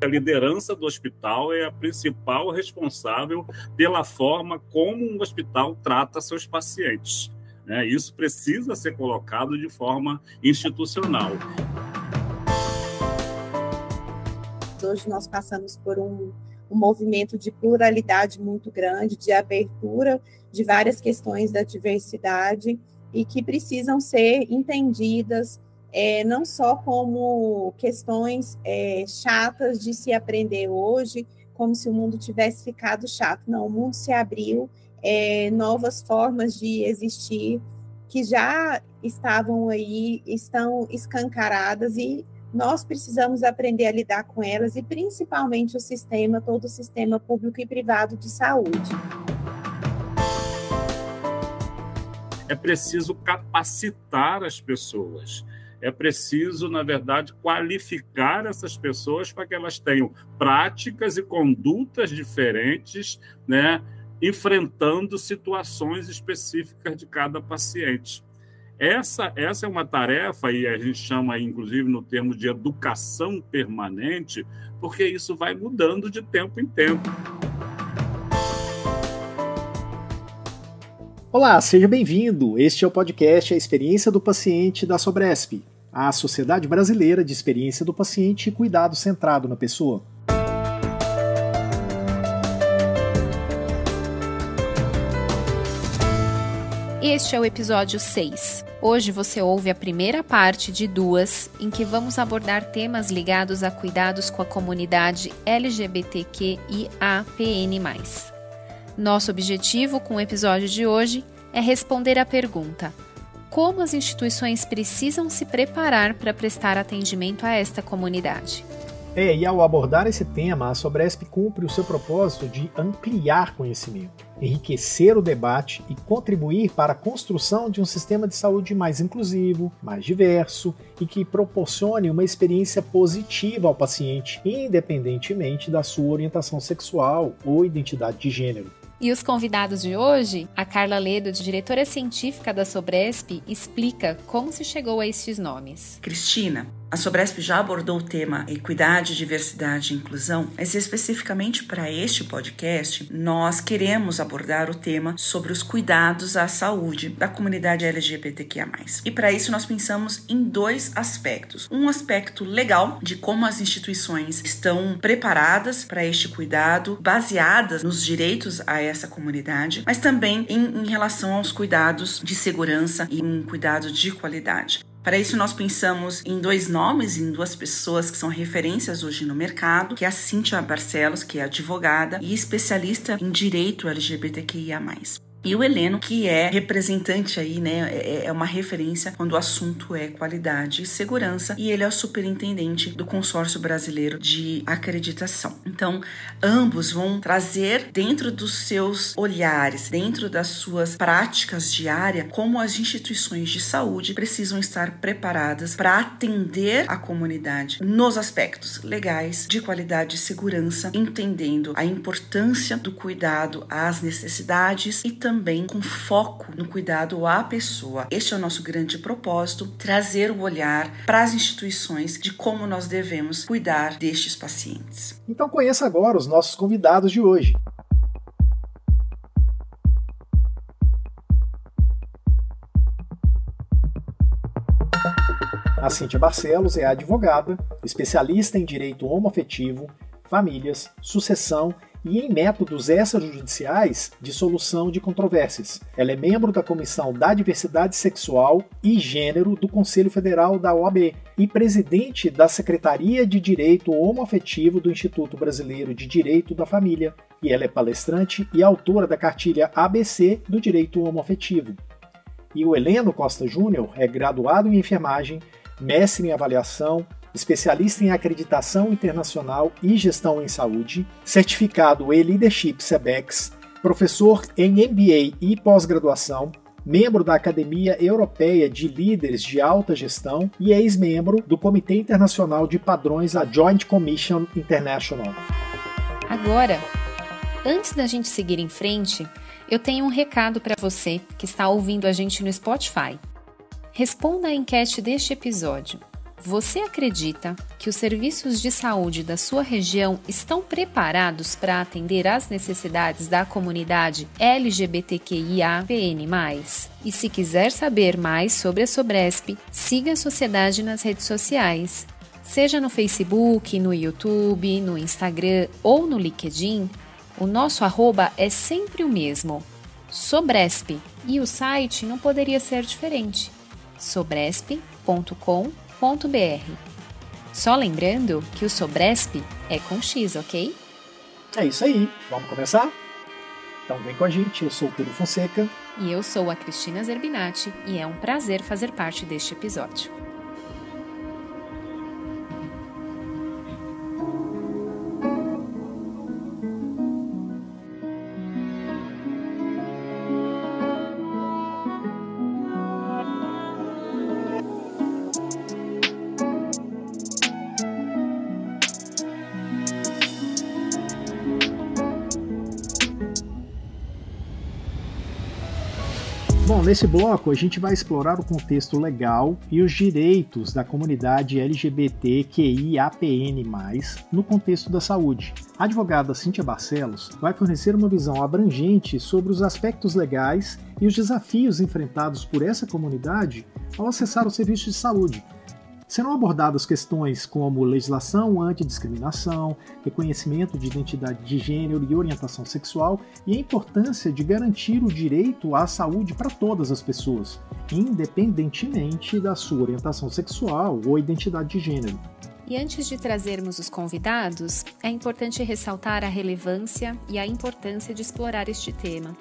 A liderança do hospital é a principal responsável pela forma como um hospital trata seus pacientes. Isso precisa ser colocado de forma institucional. Hoje nós passamos por um movimento de pluralidade muito grande, de abertura de várias questões da diversidade e que precisam ser entendidas não só como questões chatas de se aprender hoje, como se o mundo tivesse ficado chato. Não, o mundo se abriu, novas formas de existir que já estavam aí, estão escancaradas e nós precisamos aprender a lidar com elas e principalmente todo o sistema público e privado de saúde. É preciso capacitar as pessoas. É preciso, na verdade, qualificar essas pessoas para que elas tenham práticas e condutas diferentes, enfrentando situações específicas de cada paciente. Essa é uma tarefa, e a gente chama, inclusive, no termo de educação permanente, porque isso vai mudando de tempo em tempo. Olá, seja bem-vindo. Este é o podcast A Experiência do Paciente da Sobresp, a Sociedade Brasileira de Experiência do Paciente e Cuidado Centrado na Pessoa. Este é o episódio 6. Hoje você ouve a primeira parte de 2, em que vamos abordar temas ligados a cuidados com a comunidade LGBTQIAPN+. Nosso objetivo com o episódio de hoje é responder à pergunta: como as instituições precisam se preparar para prestar atendimento a esta comunidade? E ao abordar esse tema, a Sobresp cumpre o seu propósito de ampliar conhecimento, enriquecer o debate e contribuir para a construção de um sistema de saúde mais inclusivo, mais diverso e que proporcione uma experiência positiva ao paciente, independentemente da sua orientação sexual ou identidade de gênero. E os convidados de hoje, a Carla Ledo, diretora científica da Sobresp, explica como se chegou a estes nomes. Cristina, a Sobresp já abordou o tema equidade, diversidade e inclusão, mas especificamente para este podcast, nós queremos abordar o tema sobre os cuidados à saúde da comunidade LGBTQIA+. E para isso nós pensamos em 2 aspectos. Um aspecto legal, de como as instituições estão preparadas para este cuidado, baseadas nos direitos a essa comunidade, mas também em relação aos cuidados de segurança e um cuidado de qualidade. Para isso, nós pensamos em 2 nomes, em 2 pessoas que são referências hoje no mercado, que é a Cíntia Barcelos, que é advogada e especialista em direito LGBTQIA+. E o Heleno, que é representante aí, é uma referência quando o assunto é qualidade e segurança, e ele é o superintendente do Consórcio Brasileiro de Acreditação. Então, ambos vão trazer dentro dos seus olhares, dentro das suas práticas diárias, como as instituições de saúde precisam estar preparadas para atender a comunidade nos aspectos legais, de qualidade e segurança, entendendo a importância do cuidado às necessidades e também com foco no cuidado à pessoa. Este é o nosso grande propósito, trazer o olhar para as instituições de como nós devemos cuidar destes pacientes. Então conheça agora os nossos convidados de hoje. A Cíntia Barcelos é advogada, especialista em direito homoafetivo, famílias, sucessão e em métodos extrajudiciais de solução de controvérsias. Ela é membro da Comissão da Diversidade Sexual e Gênero do Conselho Federal da OAB e presidente da Secretaria de Direito Homoafetivo do Instituto Brasileiro de Direito da Família. E ela é palestrante e autora da cartilha ABC do Direito Homoafetivo. E o Heleno Costa Júnior é graduado em enfermagem, mestre em avaliação, especialista em acreditação internacional e gestão em saúde, certificado em Leadership CEBEX, professor em MBA e pós-graduação, membro da Academia Europeia de Líderes de Alta Gestão e ex-membro do Comitê Internacional de Padrões, a Joint Commission International. Agora, antes da gente seguir em frente, eu tenho um recado para você que está ouvindo a gente no Spotify. Responda a enquete deste episódio. Você acredita que os serviços de saúde da sua região estão preparados para atender às necessidades da comunidade LGBTQIAPN+? E se quiser saber mais sobre a Sobresp, siga a Sociedade nas redes sociais. Seja no Facebook, no YouTube, no Instagram ou no LinkedIn, o nosso @ é sempre o mesmo, Sobresp, e o site não poderia ser diferente, sobresp.com.br. Só lembrando que o Sobresp é com X, ok? É isso aí, vamos começar? Então vem com a gente, eu sou o Pedro Fonseca. E eu sou a Cristina Zerbinati e é um prazer fazer parte deste episódio. Bom, nesse bloco a gente vai explorar o contexto legal e os direitos da comunidade LGBTQIAPN+, no contexto da saúde. A advogada Cíntia Barcelos vai fornecer uma visão abrangente sobre os aspectos legais e os desafios enfrentados por essa comunidade ao acessar o serviço de saúde. Serão abordadas questões como legislação antidiscriminação, reconhecimento de identidade de gênero e orientação sexual e a importância de garantir o direito à saúde para todas as pessoas, independentemente da sua orientação sexual ou identidade de gênero. E antes de trazermos os convidados, é importante ressaltar a relevância e a importância de explorar este tema.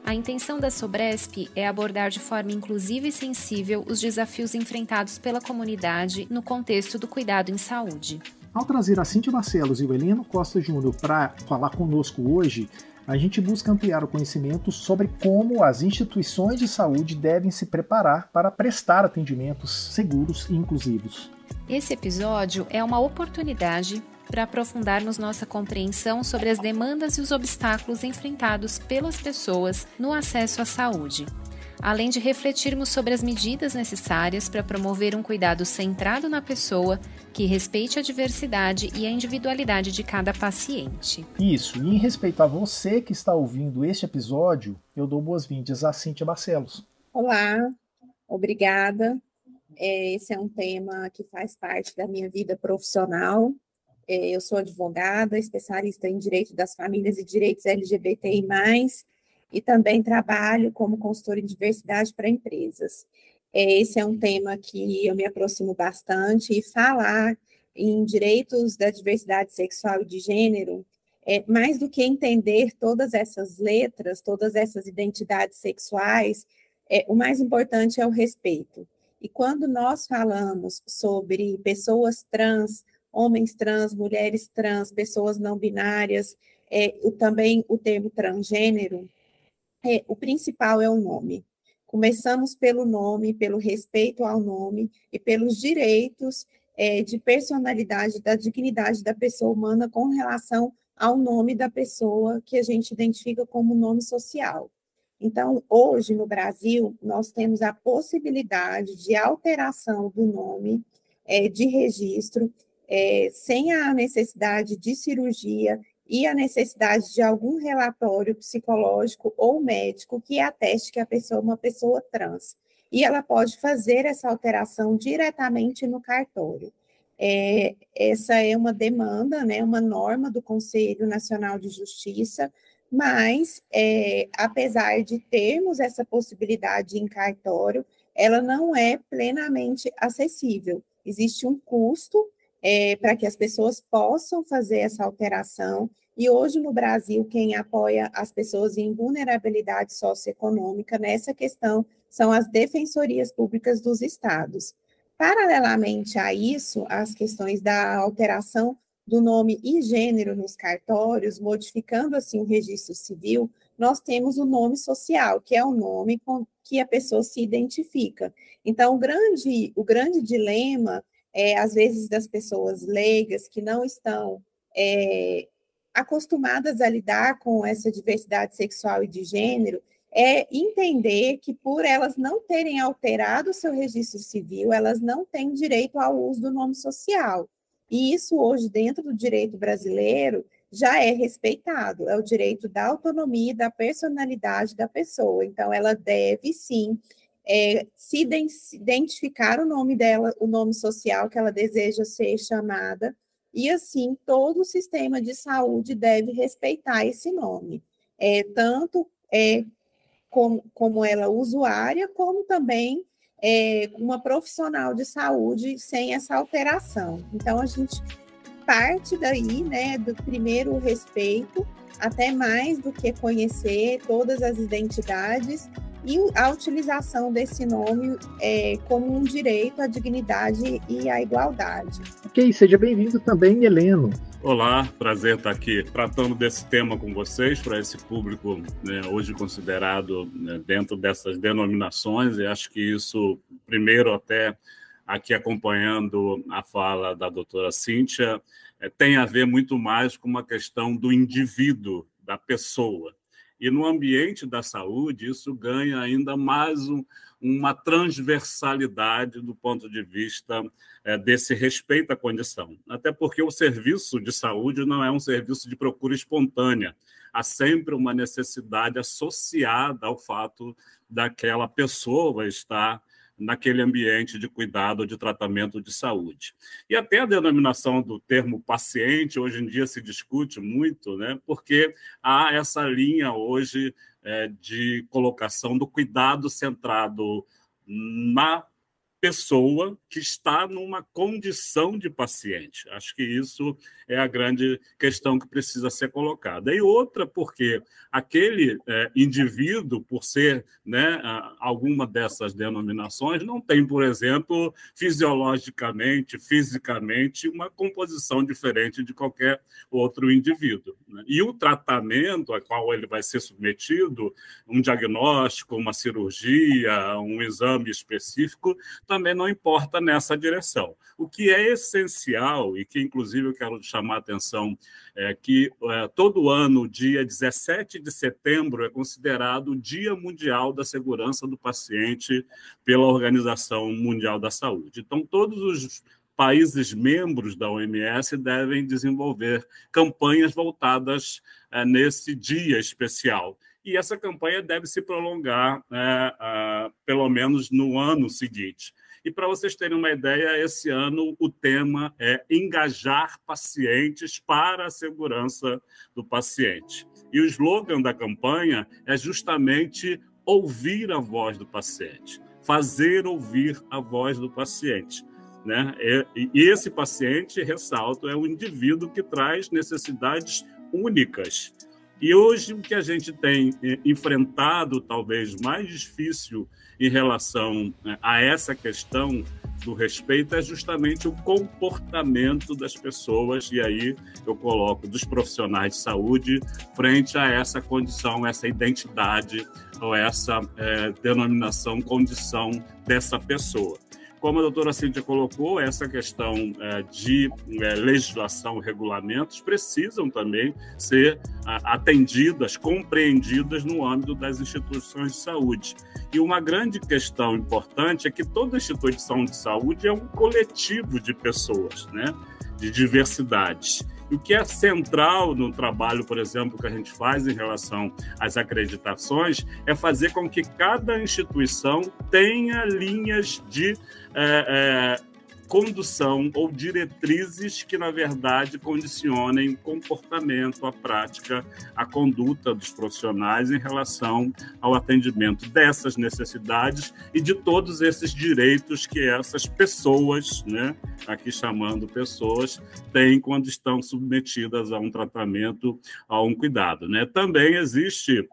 A intenção da Sobresp é abordar de forma inclusiva e sensível os desafios enfrentados pela comunidade no contexto do cuidado em saúde. Ao trazer a Cíntia Barcelos e o Heleno Costa Júnior para falar conosco hoje, a gente busca ampliar o conhecimento sobre como as instituições de saúde devem se preparar para prestar atendimentos seguros e inclusivos. Esse episódio é uma oportunidade para aprofundarmos nossa compreensão sobre as demandas e os obstáculos enfrentados pelas pessoas no acesso à saúde, além de refletirmos sobre as medidas necessárias para promover um cuidado centrado na pessoa, que respeite a diversidade e a individualidade de cada paciente. Isso, e em respeito a você que está ouvindo este episódio, eu dou boas-vindas a Cíntia Barcelos. Olá, obrigada. Esse é um tema que faz parte da minha vida profissional. Eu sou advogada, especialista em direito das famílias e direitos LGBTI+, e também trabalho como consultora em diversidade para empresas. Esse é um tema que eu me aproximo bastante, e falar em direitos da diversidade sexual e de gênero, mais do que entender todas essas letras, todas essas identidades sexuais, o mais importante é o respeito. E quando nós falamos sobre pessoas trans, homens trans, mulheres trans, pessoas não binárias, também o termo transgênero, o principal é o nome. Começamos pelo nome, pelo respeito ao nome e pelos direitos de personalidade, da dignidade da pessoa humana com relação ao nome da pessoa que a gente identifica como nome social. Então, hoje, no Brasil, nós temos a possibilidade de alteração do nome, de registro, sem a necessidade de cirurgia e a necessidade de algum relatório psicológico ou médico que ateste que a pessoa é uma pessoa trans. E ela pode fazer essa alteração diretamente no cartório. Essa é uma demanda, né, uma norma do Conselho Nacional de Justiça, mas, apesar de termos essa possibilidade em cartório, ela não é plenamente acessível. Existe um custo para que as pessoas possam fazer essa alteração, e hoje no Brasil quem apoia as pessoas em vulnerabilidade socioeconômica nessa questão são as defensorias públicas dos estados. Paralelamente a isso, as questões da alteração do nome e gênero nos cartórios, modificando assim o registro civil, nós temos o nome social, que é o nome com que a pessoa se identifica. Então, o grande dilema às vezes, das pessoas leigas que não estão acostumadas a lidar com essa diversidade sexual e de gênero, é entender que, por elas não terem alterado o seu registro civil, elas não têm direito ao uso do nome social. E isso hoje, dentro do direito brasileiro, já é respeitado, é o direito da autonomia e da personalidade da pessoa. Então, ela deve, sim, se identificar o nome dela, o nome social que ela deseja ser chamada, e, assim, todo o sistema de saúde deve respeitar esse nome, tanto como ela usuária, como também uma profissional de saúde sem essa alteração. Então, a gente parte daí, né, do primeiro respeito, até mais do que conhecer todas as identidades e a utilização desse nome como um direito à dignidade e à igualdade. Ok, seja bem-vindo também, Heleno. Olá, prazer estar aqui tratando desse tema com vocês, para esse público, né, hoje considerado, né, dentro dessas denominações, e acho que isso, primeiro até aqui acompanhando a fala da doutora Cíntia, tem a ver muito mais com uma questão do indivíduo, da pessoa. E no ambiente da saúde, isso ganha ainda mais uma transversalidade do ponto de vista desse respeito à condição. Até porque o serviço de saúde não é um serviço de procura espontânea. Há sempre uma necessidade associada ao fato daquela pessoa estar naquele ambiente de cuidado ou de tratamento de saúde. E até a denominação do termo paciente, hoje em dia se discute muito, né, porque há essa linha hoje de colocação do cuidado centrado na pessoa que está numa condição de paciente. Acho que isso é a grande questão que precisa ser colocada. E outra, porque aquele indivíduo, por ser, né, alguma dessas denominações, não tem, por exemplo, fisiologicamente, fisicamente, uma composição diferente de qualquer outro indivíduo, né? E o tratamento a qual ele vai ser submetido, um diagnóstico, uma cirurgia, um exame específico, também não importa nessa direção. O que é essencial, e que, inclusive, eu quero chamar a atenção, é que todo ano, dia 17 de setembro, é considerado o Dia Mundial da Segurança do Paciente pela Organização Mundial da Saúde. Então, todos os países membros da OMS devem desenvolver campanhas voltadas nesse dia especial. E essa campanha deve se prolongar pelo menos no ano seguinte. E, para vocês terem uma ideia, esse ano o tema é engajar pacientes para a segurança do paciente. E o slogan da campanha é justamente ouvir a voz do paciente, fazer ouvir a voz do paciente, né? E esse paciente, ressalto, é um indivíduo que traz necessidades únicas. E hoje o que a gente tem enfrentado, talvez mais difícil em relação a essa questão do respeito, é justamente o comportamento das pessoas, e aí eu coloco dos profissionais de saúde frente a essa condição, essa identidade ou essa denominação, condição dessa pessoa. Como a doutora Cíntia colocou, essa questão de legislação e regulamentos precisam também ser atendidas, compreendidas no âmbito das instituições de saúde. E uma grande questão importante é que toda instituição de saúde é um coletivo de pessoas, né, de diversidades. E o que é central no trabalho, por exemplo, que a gente faz em relação às acreditações é fazer com que cada instituição tenha linhas de condução ou diretrizes que, na verdade, condicionem o comportamento, a prática, a conduta dos profissionais em relação ao atendimento dessas necessidades e de todos esses direitos que essas pessoas, né, aqui chamando pessoas, têm quando estão submetidas a um tratamento, a um cuidado, né? Também existe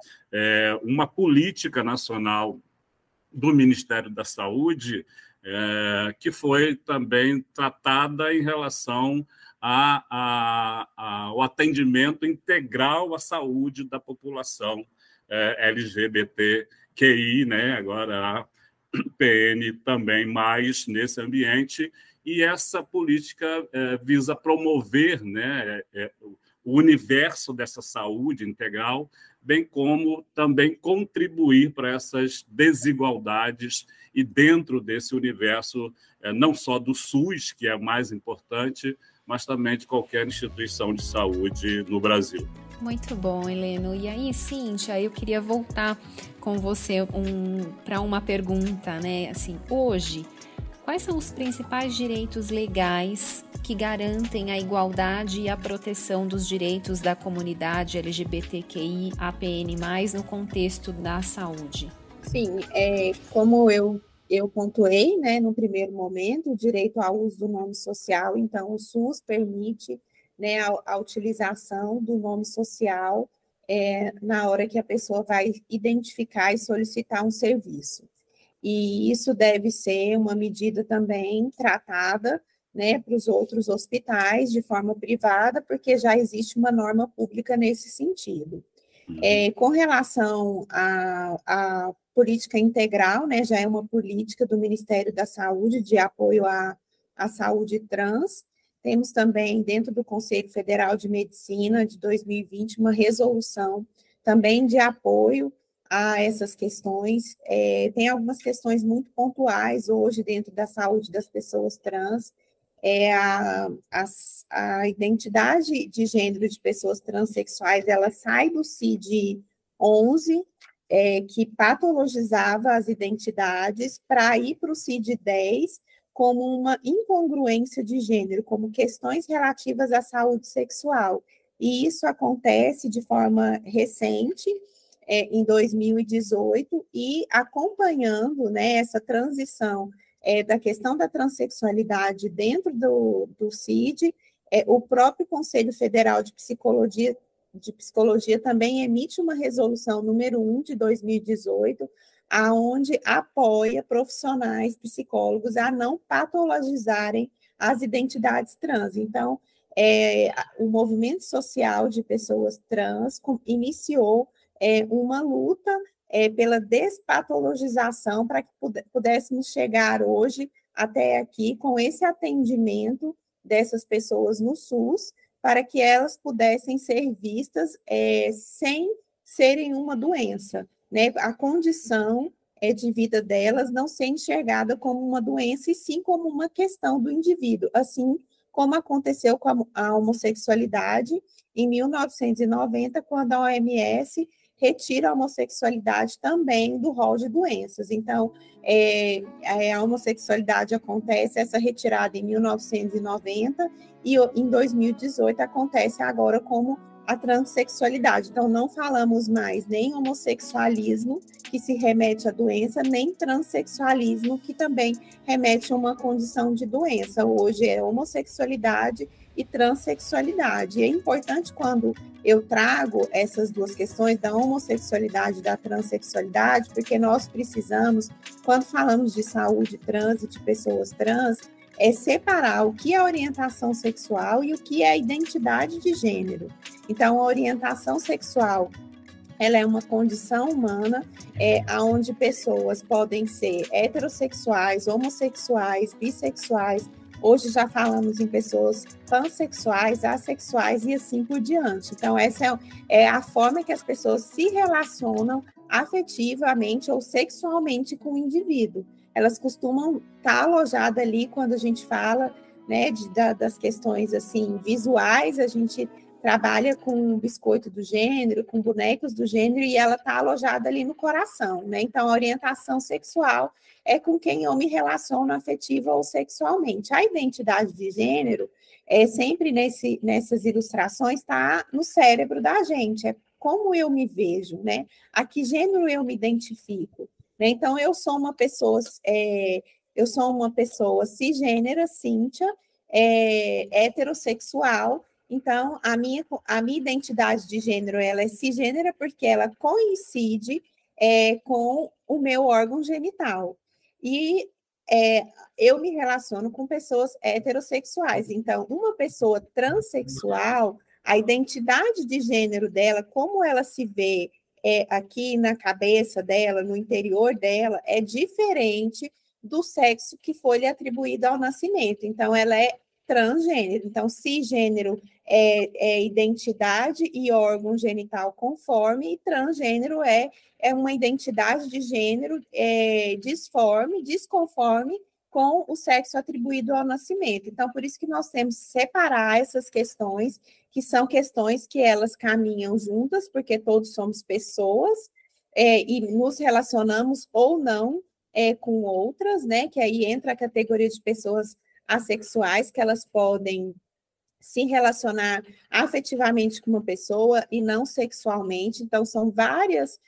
uma política nacional do Ministério da Saúde que foi também tratada em relação ao atendimento integral à saúde da população LGBTQI, né? Agora a PN também mais nesse ambiente, e essa política visa promover, né, o universo dessa saúde integral, bem como também contribuir para essas desigualdades e dentro desse universo, não só do SUS, que é mais importante, mas também de qualquer instituição de saúde no Brasil. Muito bom, Heleno. E aí, Cíntia, eu queria voltar com você para uma pergunta, né? Assim, hoje, quais são os principais direitos legais que garantem a igualdade e a proteção dos direitos da comunidade LGBTQI/APN+, no contexto da saúde? Sim, como eu pontuei, né, no primeiro momento, o direito ao uso do nome social, então o SUS permite, né, a utilização do nome social na hora que a pessoa vai identificar e solicitar um serviço. E isso deve ser uma medida também tratada, né, para os outros hospitais de forma privada, porque já existe uma norma pública nesse sentido. Com relação à política integral, né, já é uma política do Ministério da Saúde de apoio à saúde trans. Temos também, dentro do Conselho Federal de Medicina de 2020, uma resolução também de apoio a essas questões. Tem algumas questões muito pontuais hoje dentro da saúde das pessoas trans. A identidade de gênero de pessoas transexuais, ela sai do CID-11, que patologizava as identidades, para ir para o CID-10 como uma incongruência de gênero, como questões relativas à saúde sexual. E isso acontece de forma recente, em 2018, e acompanhando, né, essa transição da questão da transexualidade dentro do CID, o próprio Conselho Federal de Psicologia também emite uma resolução número 1 de 2018, aonde apoia profissionais psicólogos a não patologizarem as identidades trans. Então, o movimento social de pessoas trans iniciou uma luta pela despatologização, para que pudéssemos chegar hoje até aqui com esse atendimento dessas pessoas no SUS, para que elas pudessem ser vistas sem serem uma doença, né? A condição de vida delas não ser enxergada como uma doença, e sim como uma questão do indivíduo, assim como aconteceu com a homossexualidade em 1990, quando a OMS retira a homossexualidade também do rol de doenças. Então, a homossexualidade acontece, essa retirada em 1990, e em 2018 acontece agora como a transexualidade. Então, não falamos mais nem homossexualismo, que se remete à doença, nem transexualismo, que também remete a uma condição de doença. Hoje é homossexualidade e transexualidade. E é importante, quando eu trago essas duas questões, da homossexualidade e da transexualidade, porque nós precisamos, quando falamos de saúde trans e de pessoas trans, separar o que é orientação sexual e o que é identidade de gênero. Então, a orientação sexual, ela é uma condição humana, onde pessoas podem ser heterossexuais, homossexuais, bissexuais. Hoje já falamos em pessoas pansexuais, assexuais e assim por diante. Então, essa é a forma que as pessoas se relacionam afetivamente ou sexualmente com o indivíduo. Elas costumam estar alojadas ali, quando a gente fala, né, das questões assim, visuais, a gente trabalha com biscoito do gênero, com bonecos do gênero, e ela está alojada ali no coração, né? Então, a orientação sexual é com quem eu me relaciono afetiva ou sexualmente. A identidade de gênero, sempre nessas ilustrações, está no cérebro da gente, é como eu me vejo, né? A que gênero eu me identifico, né? Então, eu sou uma pessoa cisgênera, Cíntia, heterossexual. Então, a minha identidade de gênero, ela é cisgênera porque ela coincide com o meu órgão genital. E eu me relaciono com pessoas heterossexuais. Então, uma pessoa transexual, a identidade de gênero dela, como ela se vê aqui na cabeça dela, no interior dela, é diferente do sexo que foi lhe atribuído ao nascimento. Então, ela é transgênero. Então, cisgênero é identidade e órgão genital conforme, e transgênero é uma identidade de gênero disforme, desconforme com o sexo atribuído ao nascimento. Então, por isso que nós temos que separar essas questões, que são questões que elas caminham juntas, porque todos somos pessoas, e nos relacionamos ou não com outras, né? Que aí entra a categoria de pessoas assexuais, que elas podem se relacionar afetivamente com uma pessoa e não sexualmente. Então, são várias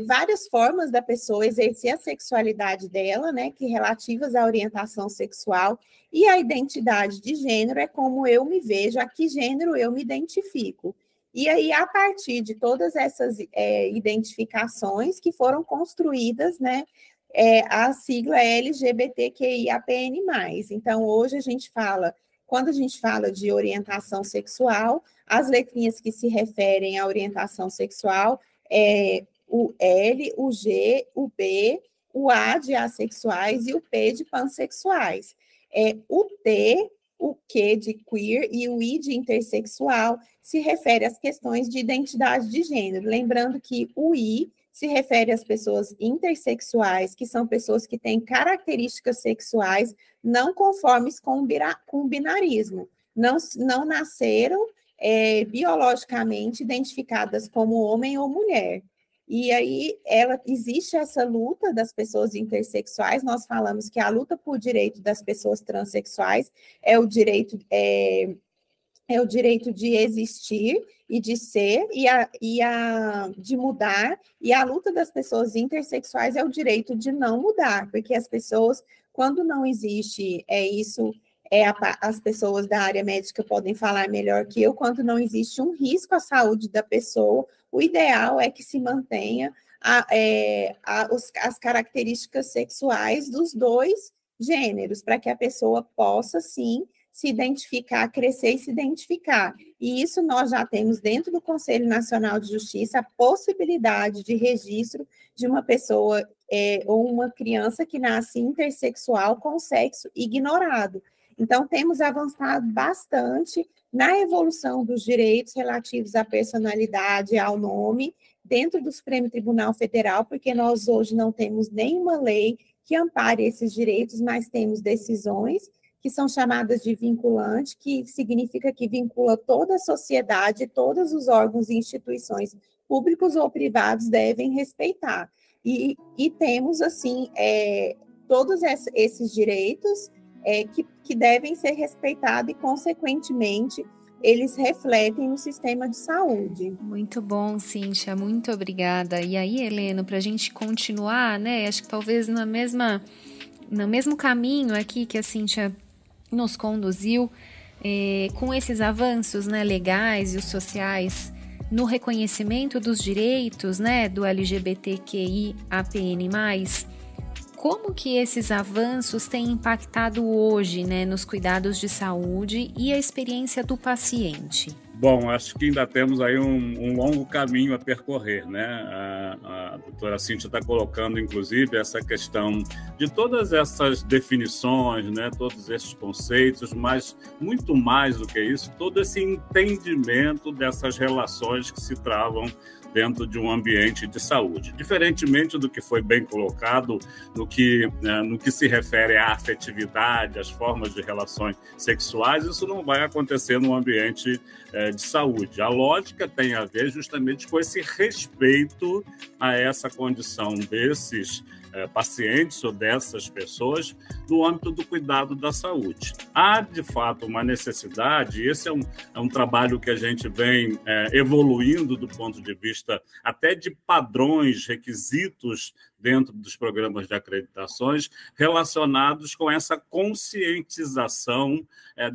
várias formas da pessoa exercer a sexualidade dela, né, que relativas à orientação sexual, e a identidade de gênero é como eu me vejo, a que gênero eu me identifico. E aí, a partir de todas essas identificações que foram construídas, né, a sigla LGBTQIAPN+. Então, hoje quando a gente fala de orientação sexual, as letrinhas que se referem à orientação sexual o L, o G, o B, o A de assexuais e o P de pansexuais. O T, o Q de queer e o I de intersexual se refere às questões de identidade de gênero. Lembrando que o I se refere às pessoas intersexuais, que são pessoas que têm características sexuais não conformes com o binarismo, não nasceram biologicamente identificadas como homem ou mulher. E aí existe essa luta das pessoas intersexuais. Nós falamos que a luta por direito das pessoas transexuais é o direito de existir e de ser de mudar, e a luta das pessoas intersexuais é o direito de não mudar, porque as pessoas, quando não existe isso, as pessoas da área médica podem falar melhor que eu, quando não existe um risco à saúde da pessoa, o ideal é que se mantenha as características sexuais dos dois gêneros, para que a pessoa possa, sim, se identificar, crescer e se identificar. E isso nós já temos dentro do Conselho Nacional de Justiça a possibilidade de registro de uma pessoa ou uma criança que nasce intersexual com sexo ignorado. Então, temos avançado bastante na evolução dos direitos relativos à personalidade, ao nome, dentro do Supremo Tribunal Federal, porque nós hoje não temos nenhuma lei que ampare esses direitos, mas temos decisões que são chamadas de vinculante, que significa que vincula toda a sociedade, todos os órgãos e instituições públicos ou privados devem respeitar. E temos, assim, todos esses direitos que devem ser respeitados e, consequentemente, eles refletem no sistema de saúde. Muito bom, Cíntia, muito obrigada. E aí, Heleno, para a gente continuar, né, acho que talvez no mesmo caminho aqui que a Cíntia nos conduziu, com esses avanços, né, legais e os sociais no reconhecimento dos direitos, né, do LGBTQIAPN+, como que esses avanços têm impactado hoje, né, nos cuidados de saúde e a experiência do paciente? Bom, acho que ainda temos aí um longo caminho a percorrer, né? A doutora Cíntia está colocando, inclusive, essa questão de todas essas definições, né? Todos esses conceitos, mas muito mais do que isso, todo esse entendimento dessas relações que se travam dentro de um ambiente de saúde. Diferentemente do que foi bem colocado, no que se refere à afetividade, às formas de relações sexuais, isso não vai acontecer no ambiente de saúde. A lógica tem a ver justamente com esse respeito a essa condição desses pacientes ou dessas pessoas no âmbito do cuidado da saúde. Há, de fato, uma necessidade, e esse é um trabalho que a gente vem evoluindo do ponto de vista até de padrões, requisitos dentro dos programas de acreditações relacionados com essa conscientização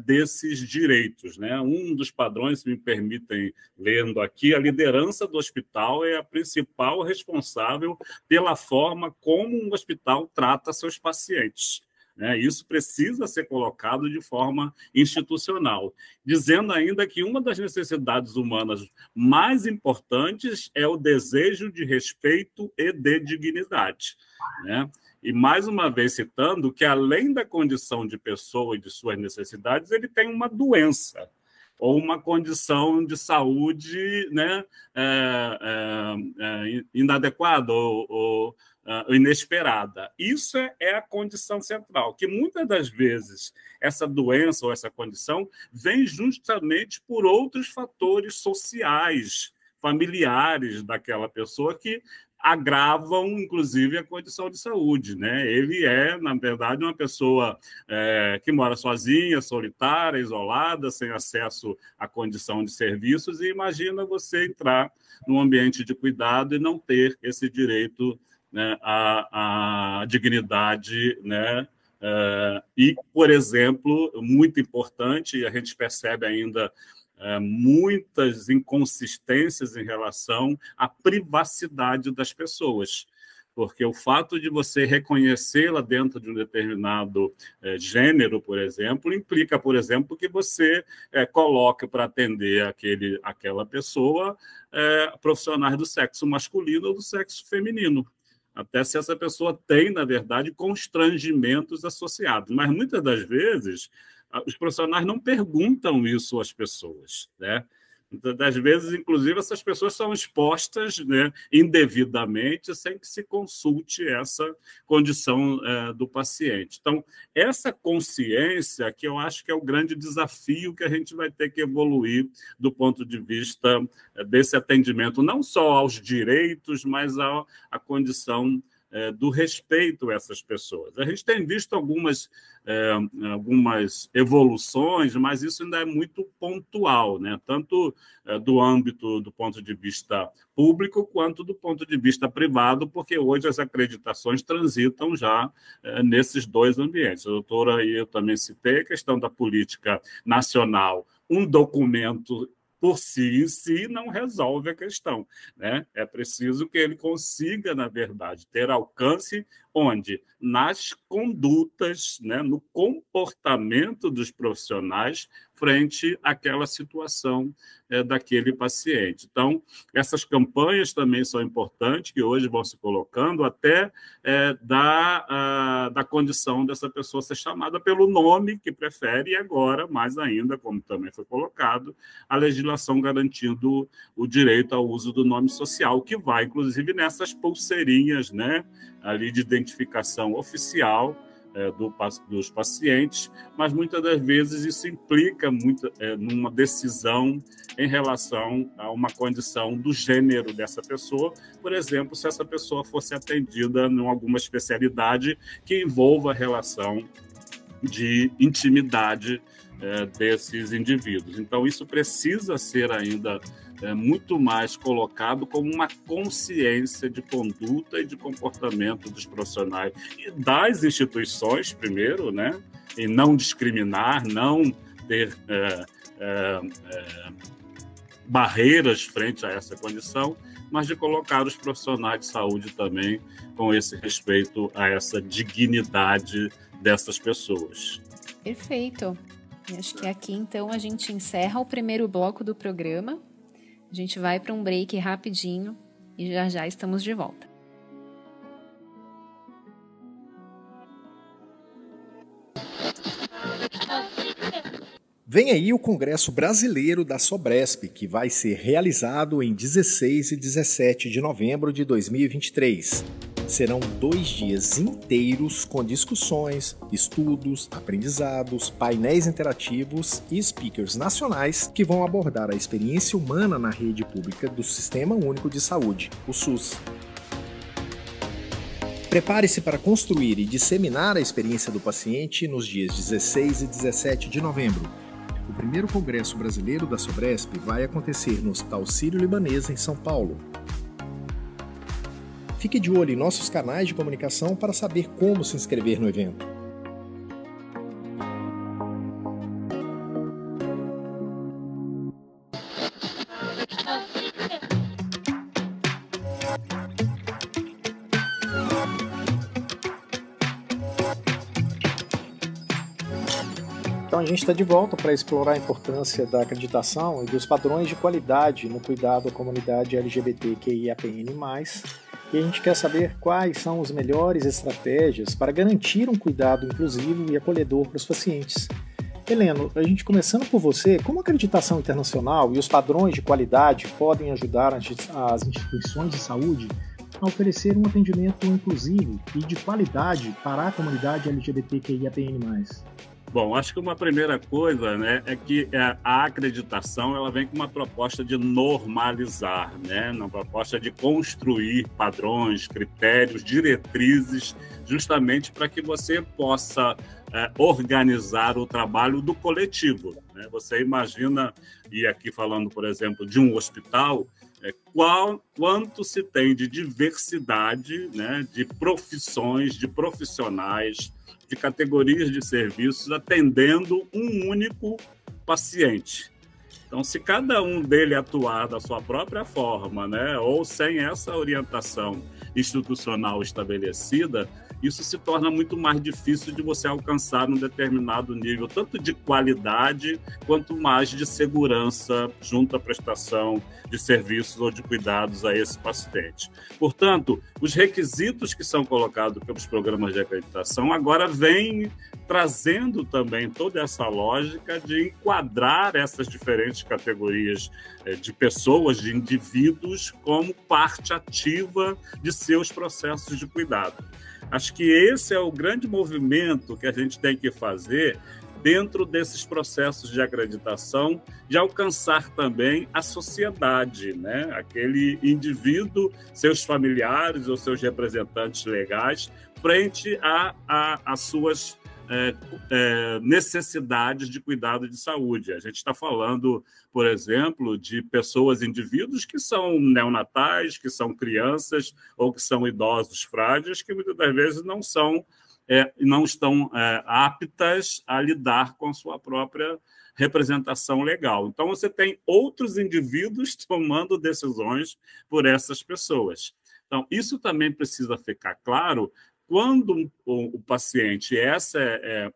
desses direitos, né? Um dos padrões, se me permitem lendo aqui, a liderança do hospital é a principal responsável pela forma como um hospital trata seus pacientes. Isso precisa ser colocado de forma institucional, dizendo ainda que uma das necessidades humanas mais importantes é o desejo de respeito e de dignidade, né? E, mais uma vez, citando que, além da condição de pessoa e de suas necessidades, ele tem uma doença ou uma condição de saúde, né, inadequada ou inesperada. Isso é a condição central, que muitas das vezes essa doença ou essa condição vem justamente por outros fatores sociais, familiares daquela pessoa que agravam, inclusive, a condição de saúde, né? Ele é, na verdade, uma pessoa que mora sozinha, solitária, isolada, sem acesso à condição de serviços, e imagina você entrar num ambiente de cuidado e não ter esse direito, né, à dignidade, né? E, por exemplo, muito importante, a gente percebe ainda muitas inconsistências em relação à privacidade das pessoas, porque o fato de você reconhecê-la dentro de um determinado gênero, por exemplo, implica, por exemplo, que você coloque para atender aquela pessoa profissionais do sexo masculino ou do sexo feminino, até se essa pessoa tem, na verdade, constrangimentos associados. Mas, muitas das vezes, os profissionais não perguntam isso às pessoas, né? Muitas das vezes, inclusive, essas pessoas são expostas, né, indevidamente, sem que se consulte essa condição do paciente. Então, essa consciência que eu acho que é o grande desafio que a gente vai ter que evoluir do ponto de vista desse atendimento, não só aos direitos, mas à condição do respeito a essas pessoas. A gente tem visto algumas evoluções, mas isso ainda é muito pontual, né? Tanto do âmbito do ponto de vista público quanto do ponto de vista privado, porque hoje as acreditações transitam já nesses dois ambientes. A doutora, eu também citei a questão da política nacional, um documento por si em si não resolve a questão, né? É preciso que ele consiga, na verdade, ter alcance onde? Nas condutas, né? No comportamento dos profissionais frente àquela situação daquele paciente. Então, essas campanhas também são importantes, que hoje vão se colocando até da condição dessa pessoa ser chamada pelo nome que prefere, e agora, mais ainda, como também foi colocado, a legislação garantindo o direito ao uso do nome social, que vai, inclusive, nessas pulseirinhas, né, ali de identificação oficial dos pacientes, mas muitas das vezes isso implica numa decisão em relação a uma condição do gênero dessa pessoa, por exemplo, se essa pessoa fosse atendida em alguma especialidade que envolva a relação de intimidade desses indivíduos. Então, isso precisa ser ainda muito mais colocado como uma consciência de conduta e de comportamento dos profissionais e das instituições, primeiro, né? E não discriminar, não ter barreiras frente a essa condição, mas de colocar os profissionais de saúde também com esse respeito a essa dignidade dessas pessoas. Perfeito. Acho que aqui, então, a gente encerra o primeiro bloco do programa. A gente vai para um break rapidinho e já estamos de volta. Vem aí o Congresso Brasileiro da Sobresp, que vai ser realizado em 16 e 17 de novembro de 2023. Serão 2 dias inteiros com discussões, estudos, aprendizados, painéis interativos e speakers nacionais que vão abordar a experiência humana na rede pública do Sistema Único de Saúde, o SUS. Prepare-se para construir e disseminar a experiência do paciente nos dias 16 e 17 de novembro. O primeiro Congresso Brasileiro da Sobresp vai acontecer no Hospital Sírio-Libanês, em São Paulo. Fique de olho em nossos canais de comunicação para saber como se inscrever no evento. Então a gente está de volta para explorar a importância da acreditação e dos padrões de qualidade no cuidado à comunidade LGBTQIAPN+, e a gente quer saber quais são as melhores estratégias para garantir um cuidado inclusivo e acolhedor para os pacientes. Heleno, a gente começando por você, como a acreditação internacional e os padrões de qualidade podem ajudar as instituições de saúde a oferecer um atendimento inclusivo e de qualidade para a comunidade LGBTQIAPN+. Bom, acho que uma primeira coisa, né, é que a acreditação ela vem com uma proposta de normalizar, né, uma proposta de construir padrões, critérios, diretrizes, justamente para que você possa organizar o trabalho do coletivo, né? Você imagina, e aqui falando, por exemplo, de um hospital, quanto se tem de diversidade, né, de profissões, de profissionais, de categorias de serviços atendendo um único paciente. Então, se cada um dele atuar da sua própria forma, né, ou sem essa orientação institucional estabelecida, isso se torna muito mais difícil de você alcançar um determinado nível, tanto de qualidade, quanto mais de segurança junto à prestação de serviços ou de cuidados a esse paciente. Portanto, os requisitos que são colocados pelos programas de acreditação agora vêm trazendo também toda essa lógica de enquadrar essas diferentes categorias de pessoas, de indivíduos, como parte ativa de seus processos de cuidado. Acho que esse é o grande movimento que a gente tem que fazer dentro desses processos de acreditação, de alcançar também a sociedade, né? Aquele indivíduo, seus familiares ou seus representantes legais, frente às suas necessidades de cuidado de saúde. A gente está falando, por exemplo, de pessoas, indivíduos que são neonatais, que são crianças ou que são idosos frágeis, que muitas das vezes não estão aptas a lidar com a sua própria representação legal. Então, você tem outros indivíduos tomando decisões por essas pessoas. Então, isso também precisa ficar claro quando o paciente, essa é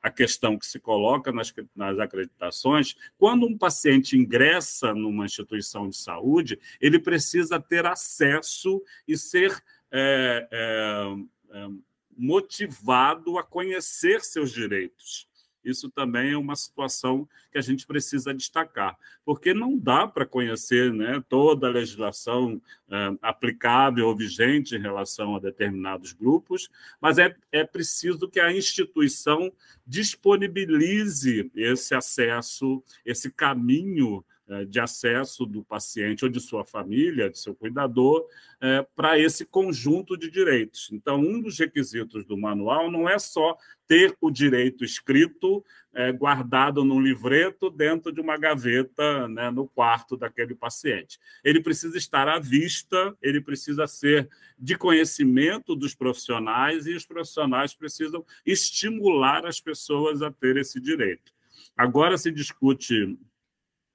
a questão que se coloca nas acreditações, quando um paciente ingressa numa instituição de saúde, ele precisa ter acesso e ser motivado a conhecer seus direitos. Isso também é uma situação que a gente precisa destacar, porque não dá para conhecer, né, toda a legislação aplicável ou vigente em relação a determinados grupos, mas é preciso que a instituição disponibilize esse acesso, esse caminho de acesso do paciente ou de sua família, de seu cuidador, para esse conjunto de direitos. Então, um dos requisitos do manual não é só ter o direito escrito, guardado num livreto dentro de uma gaveta, né, no quarto daquele paciente. Ele precisa estar à vista, ele precisa ser de conhecimento dos profissionais e os profissionais precisam estimular as pessoas a ter esse direito. Agora se discute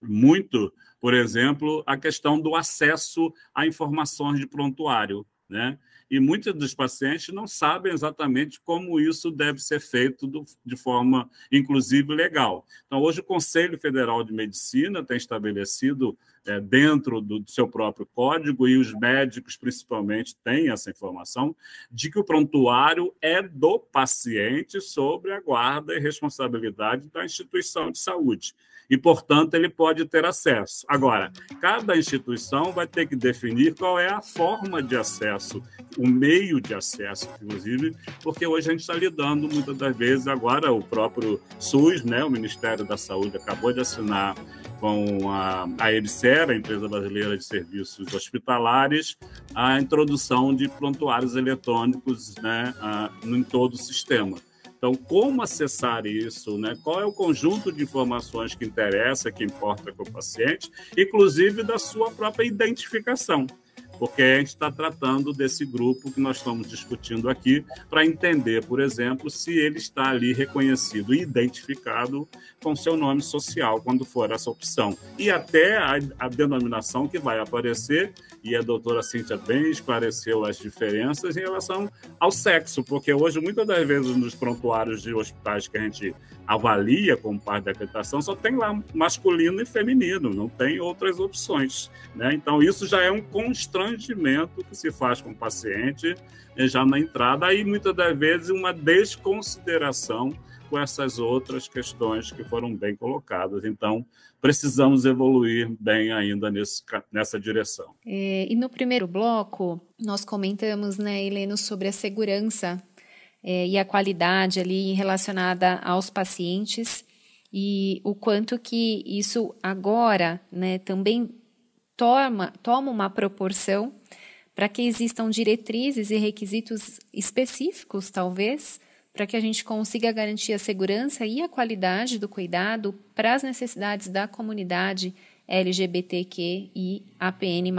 muito, por exemplo, a questão do acesso a informações de prontuário, né? E muitos dos pacientes não sabem exatamente como isso deve ser feito de forma, inclusive, legal. Então, hoje o Conselho Federal de Medicina tem estabelecido dentro do seu próprio código, e os médicos, principalmente, têm essa informação, de que o prontuário é do paciente sob a guarda e responsabilidade da instituição de saúde. E, portanto, ele pode ter acesso. Agora, cada instituição vai ter que definir qual é a forma de acesso, o meio de acesso, inclusive, porque hoje a gente está lidando, muitas das vezes, agora o próprio SUS, né, o Ministério da Saúde, acabou de assinar com a EBSER, a Empresa Brasileira de Serviços Hospitalares, a introdução de prontuários eletrônicos, né, em todo o sistema. Então, como acessar isso, né? Qual é o conjunto de informações que interessa, que importa com o paciente, inclusive da sua própria identificação, porque a gente está tratando desse grupo que nós estamos discutindo aqui para entender, por exemplo, se ele está ali reconhecido e identificado com seu nome social, quando for essa opção. E até a denominação que vai aparecer, e a doutora Cíntia bem esclareceu as diferenças em relação ao sexo, porque hoje, muitas das vezes, nos prontuários de hospitais que a gente avalia como parte da acreditação, só tem lá masculino e feminino, não tem outras opções, né? Então, isso já é um constrangimento constrangimento que se faz com o paciente já na entrada, e muitas das vezes uma desconsideração com essas outras questões que foram bem colocadas. Então, precisamos evoluir bem ainda nessa direção. E no primeiro bloco, nós comentamos, né, Heleno, sobre a segurança e a qualidade ali relacionada aos pacientes, e o quanto que isso agora, né, também toma uma proporção para que existam diretrizes e requisitos específicos, talvez, para que a gente consiga garantir a segurança e a qualidade do cuidado para as necessidades da comunidade LGBTQ e APN+.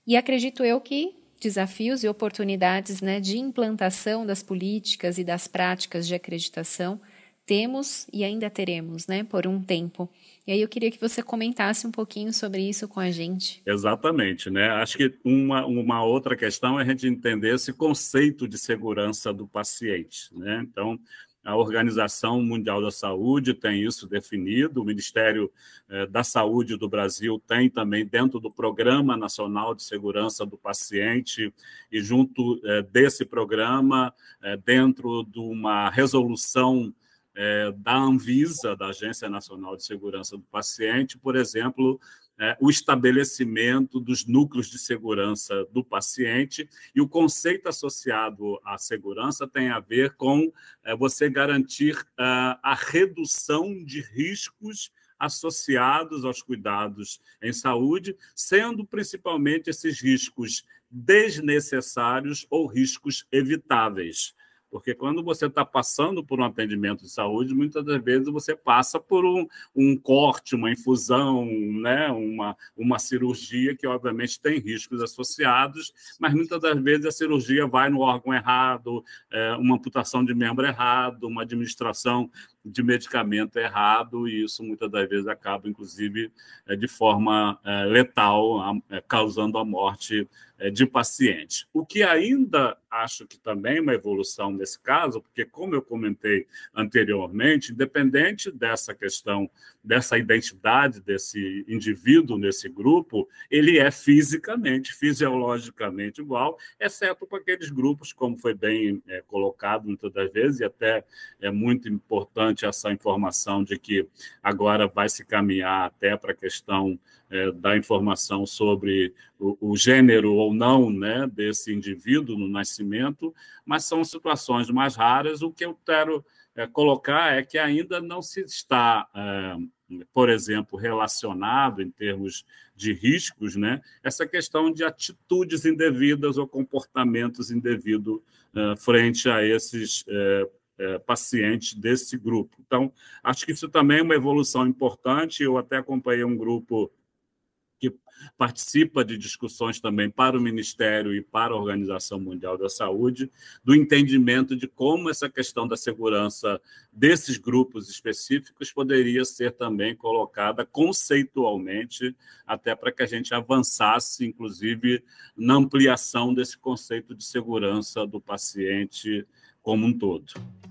E acredito eu que desafios e oportunidades, né, de implantação das políticas e das práticas de acreditação temos e ainda teremos, né, por um tempo. E aí eu queria que você comentasse um pouquinho sobre isso com a gente. Exatamente, né? Acho que uma outra questão é a gente entender esse conceito de segurança do paciente, né? Então, a Organização Mundial da Saúde tem isso definido, o Ministério da Saúde do Brasil tem também dentro do Programa Nacional de Segurança do Paciente, e junto desse programa, dentro de uma resolução da Anvisa, da Agência Nacional de Segurança do Paciente, por exemplo, o estabelecimento dos núcleos de segurança do paciente, e o conceito associado à segurança tem a ver com você garantir a redução de riscos associados aos cuidados em saúde, sendo principalmente esses riscos desnecessários ou riscos evitáveis. Porque quando você está passando por um atendimento de saúde, muitas das vezes você passa por um corte, uma infusão, né? uma cirurgia que, obviamente, tem riscos associados, mas muitas das vezes a cirurgia vai no órgão errado, uma amputação de membro errado, uma administração de medicamento errado, e isso muitas das vezes acaba, inclusive, de forma letal, causando a morte de pacientes. O que ainda acho que também é uma evolução nesse caso, porque, como eu comentei anteriormente, independente dessa questão, dessa identidade desse indivíduo nesse grupo, ele é fisicamente, fisiologicamente igual, exceto para aqueles grupos, como foi bem colocado muitas das vezes, e até é muito importante essa informação de que agora vai se caminhar até para a questão da informação sobre o gênero ou não, né, desse indivíduo no nascimento, mas são situações mais raras. O que eu quero colocar é que ainda não se está, por exemplo, relacionado em termos de riscos, né, essa questão de atitudes indevidas ou comportamentos indevidos frente a esses pacientes desse grupo. Então, acho que isso também é uma evolução importante. Eu até acompanhei um grupo que participa de discussões também para o Ministério e para a Organização Mundial da Saúde, do entendimento de como essa questão da segurança desses grupos específicos poderia ser também colocada conceitualmente, até para que a gente avançasse, inclusive, na ampliação desse conceito de segurança do paciente como um todo.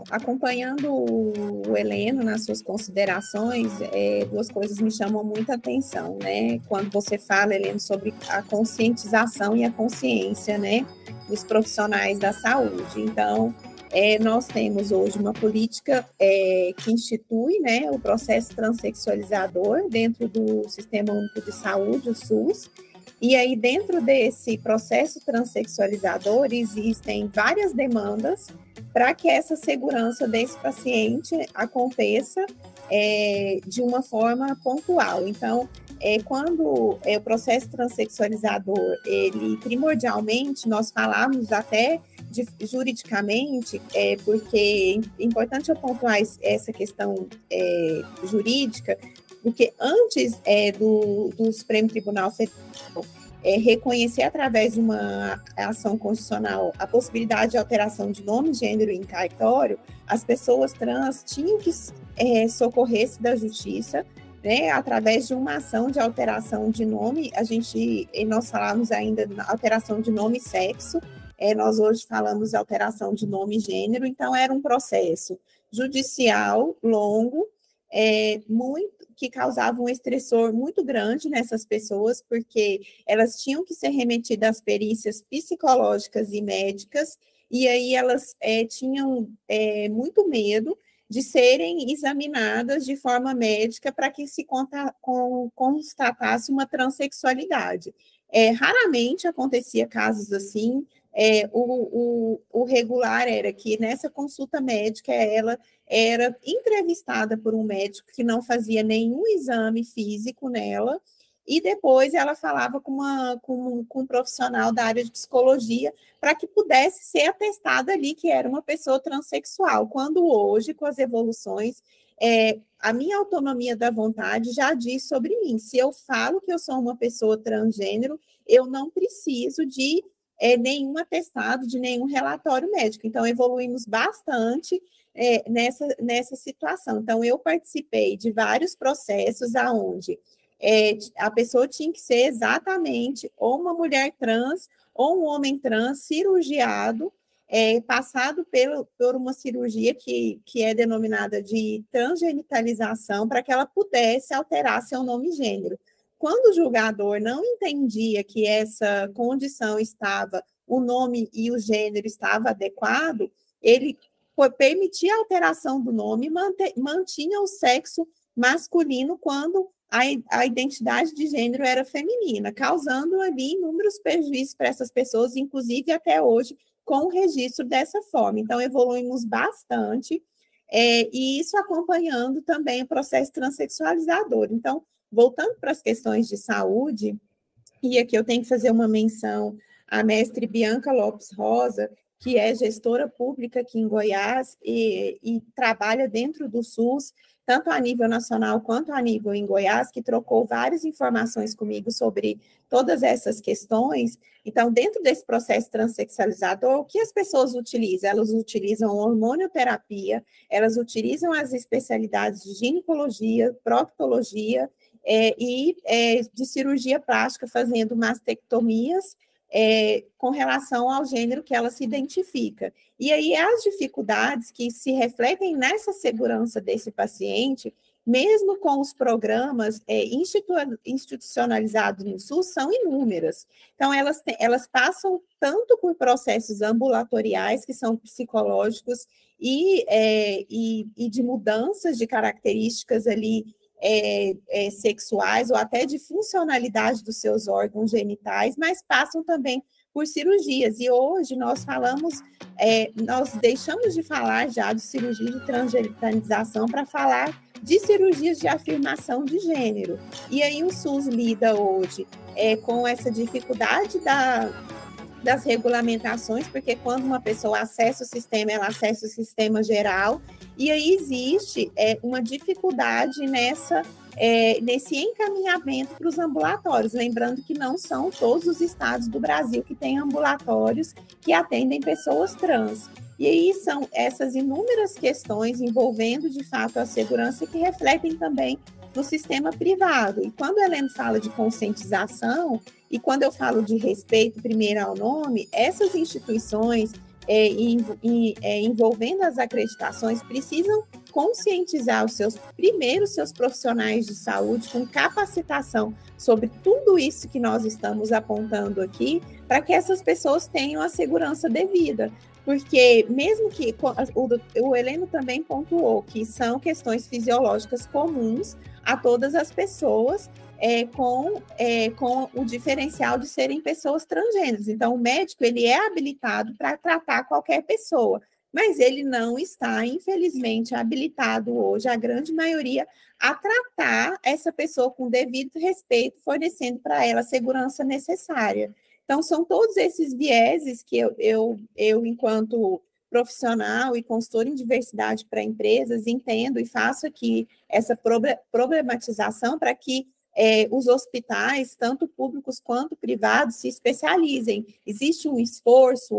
Acompanhando o Heleno nas suas considerações, duas coisas me chamam muita atenção, né? Quando você fala, Heleno, sobre a conscientização e a consciência, né, dos profissionais da saúde. Então, nós temos hoje uma política que institui, né, o processo transexualizador dentro do Sistema Único de Saúde, o SUS. E aí, dentro desse processo transexualizador, existem várias demandas para que essa segurança desse paciente aconteça de uma forma pontual. Então, quando o processo transexualizador, ele primordialmente, nós falamos até juridicamente, porque é importante eu pontuar essa questão jurídica, porque antes do Supremo Tribunal Federal reconhecer através de uma ação constitucional a possibilidade de alteração de nome, gênero e cartório, as pessoas trans tinham que socorrer-se da justiça, né, através de uma ação de alteração de nome. Nós falamos ainda de alteração de nome e sexo, nós hoje falamos de alteração de nome e gênero. Então era um processo judicial longo, que causava um estressor muito grande nessas pessoas, porque elas tinham que ser remetidas às perícias psicológicas e médicas, e aí elas tinham muito medo de serem examinadas de forma médica para que se constatasse uma transexualidade. Raramente acontecia casos assim. O regular era que nessa consulta médica ela era entrevistada por um médico que não fazia nenhum exame físico nela, e depois ela falava com um profissional da área de psicologia para que pudesse ser atestada ali que era uma pessoa transexual, quando hoje, com as evoluções, a minha autonomia da vontade já diz sobre mim. Se eu falo que eu sou uma pessoa transgênero, eu não preciso de nenhum atestado, de nenhum relatório médico. Então, evoluímos bastante nessa situação. Então, eu participei de vários processos onde a pessoa tinha que ser exatamente ou uma mulher trans ou um homem trans cirurgiado, passado por uma cirurgia que é denominada de transgenitalização, para que ela pudesse alterar seu nome e gênero. Quando o julgador não entendia que essa condição o nome e o gênero estava adequado, ele permitia a alteração do nome e mantinha o sexo masculino quando a identidade de gênero era feminina, causando ali inúmeros prejuízos para essas pessoas, inclusive até hoje, com o registro dessa forma. Então, evoluímos bastante, e isso acompanhando também o processo transexualizador. Então, voltando para as questões de saúde, e aqui eu tenho que fazer uma menção à mestre Bianca Lopes Rosa, que é gestora pública aqui em Goiás e trabalha dentro do SUS, tanto a nível nacional quanto a nível em Goiás, que trocou várias informações comigo sobre todas essas questões. Então, dentro desse processo transexualizador, o que as pessoas utilizam? Elas utilizam hormonioterapia, elas utilizam as especialidades de ginecologia, proctologia e de cirurgia plástica, fazendo mastectomias com relação ao gênero que ela se identifica. E aí as dificuldades que se refletem nessa segurança desse paciente, mesmo com os programas institucionalizados no SUS, são inúmeras. Então, elas passam tanto por processos ambulatoriais, que são psicológicos, e de mudanças de características ali sexuais ou até de funcionalidade dos seus órgãos genitais, mas passam também por cirurgias. E hoje nós nós deixamos de falar já de cirurgia de transgenitalização para falar de cirurgias de afirmação de gênero. E aí o SUS lida hoje com essa dificuldade das regulamentações, porque quando uma pessoa acessa o sistema, ela acessa o sistema geral, e aí existe uma dificuldade nesse encaminhamento para os ambulatórios, lembrando que não são todos os estados do Brasil que têm ambulatórios que atendem pessoas trans. E aí são essas inúmeras questões envolvendo, de fato, a segurança que refletem também no sistema privado. E quando a Helena fala de conscientização, e quando eu falo de respeito primeiro ao nome, essas instituições envolvendo as acreditações precisam conscientizar os seus profissionais de saúde com capacitação sobre tudo isso que nós estamos apontando aqui, para que essas pessoas tenham a segurança devida. Porque mesmo que o Heleno também pontuou que são questões fisiológicas comuns a todas as pessoas, com o diferencial de serem pessoas transgêneras. Então, o médico ele é habilitado para tratar qualquer pessoa, mas ele não está, infelizmente, habilitado hoje, a grande maioria, a tratar essa pessoa com devido respeito, fornecendo para ela a segurança necessária. Então, são todos esses vieses que eu enquanto profissional e consultora em diversidade para empresas, entendo e faço aqui essa problematização para que os hospitais, tanto públicos quanto privados, se especializem. Existe um esforço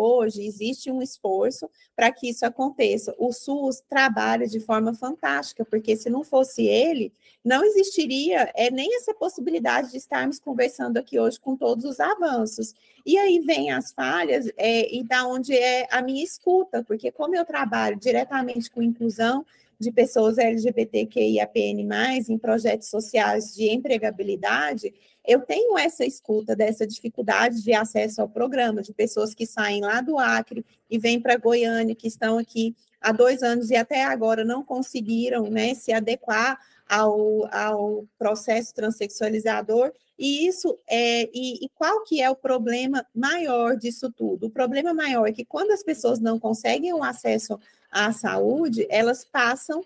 para que isso aconteça. O SUS trabalha de forma fantástica, porque se não fosse ele, não existiria nem essa possibilidade de estarmos conversando aqui hoje com todos os avanços. E aí vem as falhas, e da onde é a minha escuta, porque como eu trabalho diretamente com inclusão de pessoas LGBTQIAPN+, em projetos sociais de empregabilidade, eu tenho essa escuta dessa dificuldade de acesso ao programa, de pessoas que saem lá do Acre e vêm para Goiânia, que estão aqui há 2 anos e até agora não conseguiram, né, se adequar ao processo transexualizador. E isso e qual que é o problema maior disso tudo? O problema maior é que quando as pessoas não conseguem o acesso à saúde, elas passam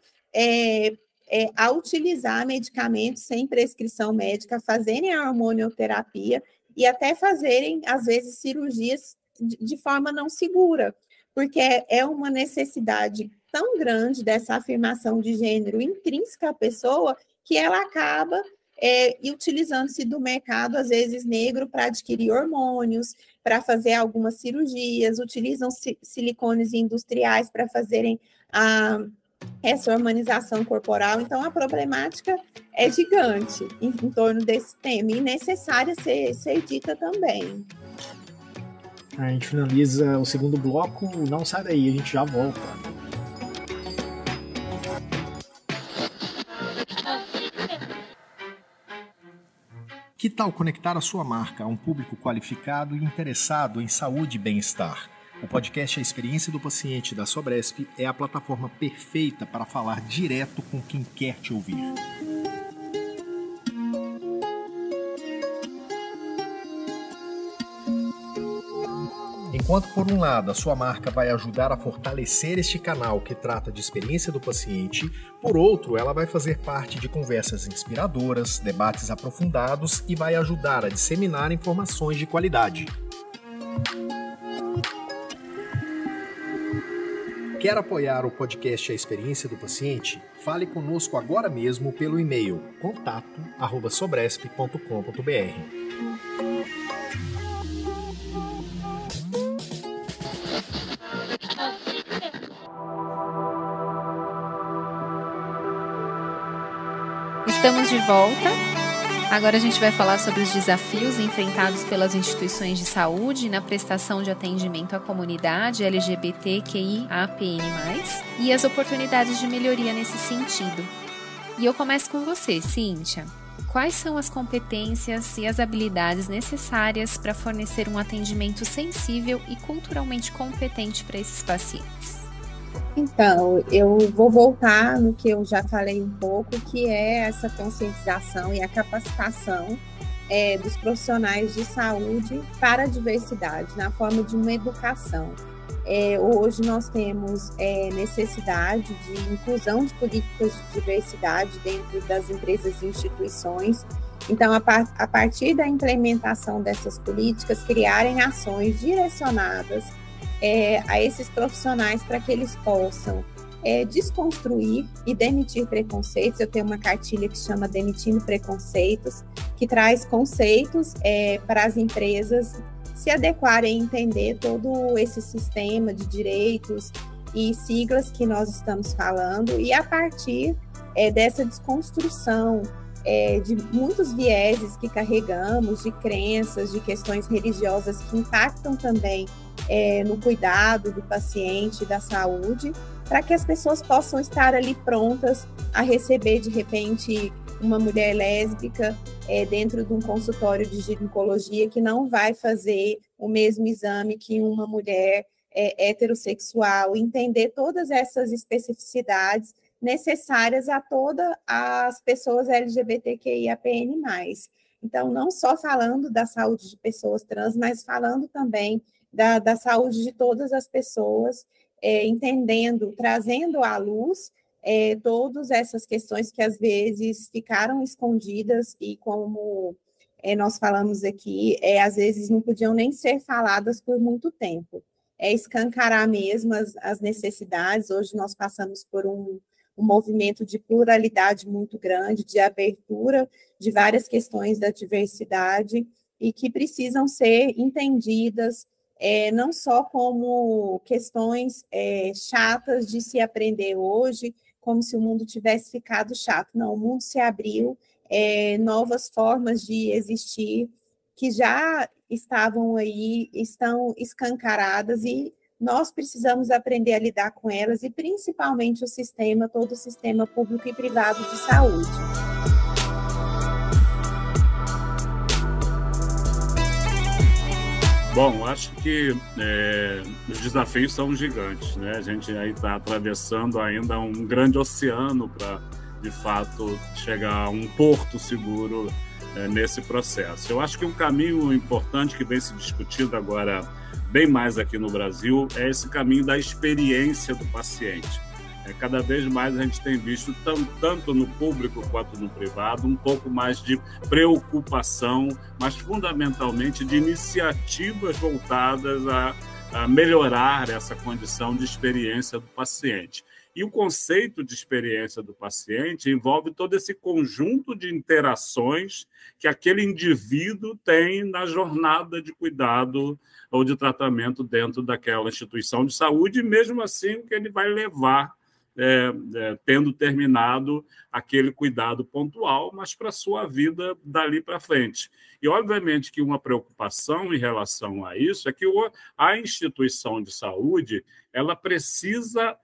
a utilizar medicamentos sem prescrição médica, fazerem a hormonioterapia e até fazerem, às vezes, cirurgias de forma não segura, porque é uma necessidade tão grande dessa afirmação de gênero intrínseca à pessoa que ela acaba utilizando-se do mercado, às vezes, negro para adquirir hormônios, para fazer algumas cirurgias, utilizam silicones industriais para fazerem essa hormonização corporal. Então, a problemática é gigante em torno desse tema e necessária ser dita também. A gente finaliza o segundo bloco, não sai daí, a gente já volta. Que tal conectar a sua marca a um público qualificado e interessado em saúde e bem-estar? O podcast A Experiência do Paciente da Sobresp é a plataforma perfeita para falar direto com quem quer te ouvir. Enquanto, por um lado, a sua marca vai ajudar a fortalecer este canal que trata de experiência do paciente, por outro, ela vai fazer parte de conversas inspiradoras, debates aprofundados e vai ajudar a disseminar informações de qualidade. Quer apoiar o podcast A Experiência do Paciente? Fale conosco agora mesmo pelo e-mail contato@sobresp.com.br. Estamos de volta. Agora a gente vai falar sobre os desafios enfrentados pelas instituições de saúde na prestação de atendimento à comunidade LGBTQIAPN+, e as oportunidades de melhoria nesse sentido. E eu começo com você, Cíntia. Quais são as competências e as habilidades necessárias para fornecer um atendimento sensível e culturalmente competente para esses pacientes? Então, eu vou voltar no que eu já falei um pouco, que é essa conscientização e a capacitação dos profissionais de saúde para a diversidade, na forma de uma educação. Hoje nós temos necessidade de inclusão de políticas de diversidade dentro das empresas e instituições. Então, a partir da implementação dessas políticas, criarem ações direcionadas a esses profissionais para que eles possam desconstruir e demitir preconceitos. Eu tenho uma cartilha que chama Demitindo Preconceitos, que traz conceitos para as empresas se adequarem e entender todo esse sistema de direitos e siglas que nós estamos falando, e a partir dessa desconstrução de muitos vieses que carregamos, de crenças, de questões religiosas que impactam também no cuidado do paciente, da saúde, para que as pessoas possam estar ali prontas a receber, de repente, uma mulher lésbica dentro de um consultório de ginecologia que não vai fazer o mesmo exame que uma mulher heterossexual, entender todas essas especificidades necessárias a todas as pessoas LGBTQIAPN+. Então, não só falando da saúde de pessoas trans, mas falando também da saúde de todas as pessoas, entendendo, trazendo à luz todas essas questões que às vezes ficaram escondidas e, como nós falamos aqui, às vezes não podiam nem ser faladas por muito tempo. Escancarar mesmo as necessidades. Hoje nós passamos por um movimento de pluralidade muito grande, de abertura de várias questões da diversidade e que precisam ser entendidas não só como questões chatas de se aprender hoje, como se o mundo tivesse ficado chato. Não, o mundo se abriu, novas formas de existir que já estavam aí, estão escancaradas, e nós precisamos aprender a lidar com elas e principalmente todo o sistema público e privado de saúde. Bom, acho que os desafios são gigantes, né? A gente aí está atravessando ainda um grande oceano para, de fato, chegar a um porto seguro nesse processo. Eu acho que um caminho importante que vem se discutindo agora bem mais aqui no Brasil é esse caminho da experiência do paciente. Cada vez mais a gente tem visto, tanto no público quanto no privado, um pouco mais de preocupação, mas fundamentalmente de iniciativas voltadas a melhorar essa condição de experiência do paciente. E o conceito de experiência do paciente envolve todo esse conjunto de interações que aquele indivíduo tem na jornada de cuidado ou de tratamento dentro daquela instituição de saúde, e mesmo assim o que ele vai levar tendo terminado aquele cuidado pontual, mas para a sua vida dali para frente. E, obviamente, que uma preocupação em relação a isso é que a instituição de saúde ela precisa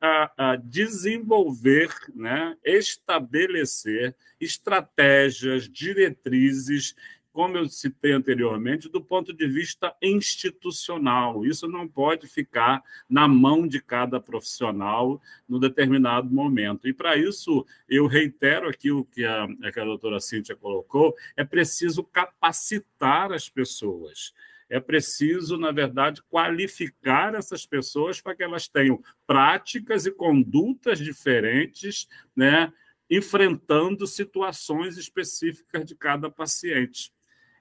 desenvolver, né, estabelecer estratégias, diretrizes, como eu citei anteriormente, do ponto de vista institucional. Isso não pode ficar na mão de cada profissional no determinado momento. E, para isso, eu reitero aqui o que a doutora Cíntia colocou, é preciso capacitar as pessoas. É preciso, na verdade, qualificar essas pessoas para que elas tenham práticas e condutas diferentes, né, enfrentando situações específicas de cada paciente.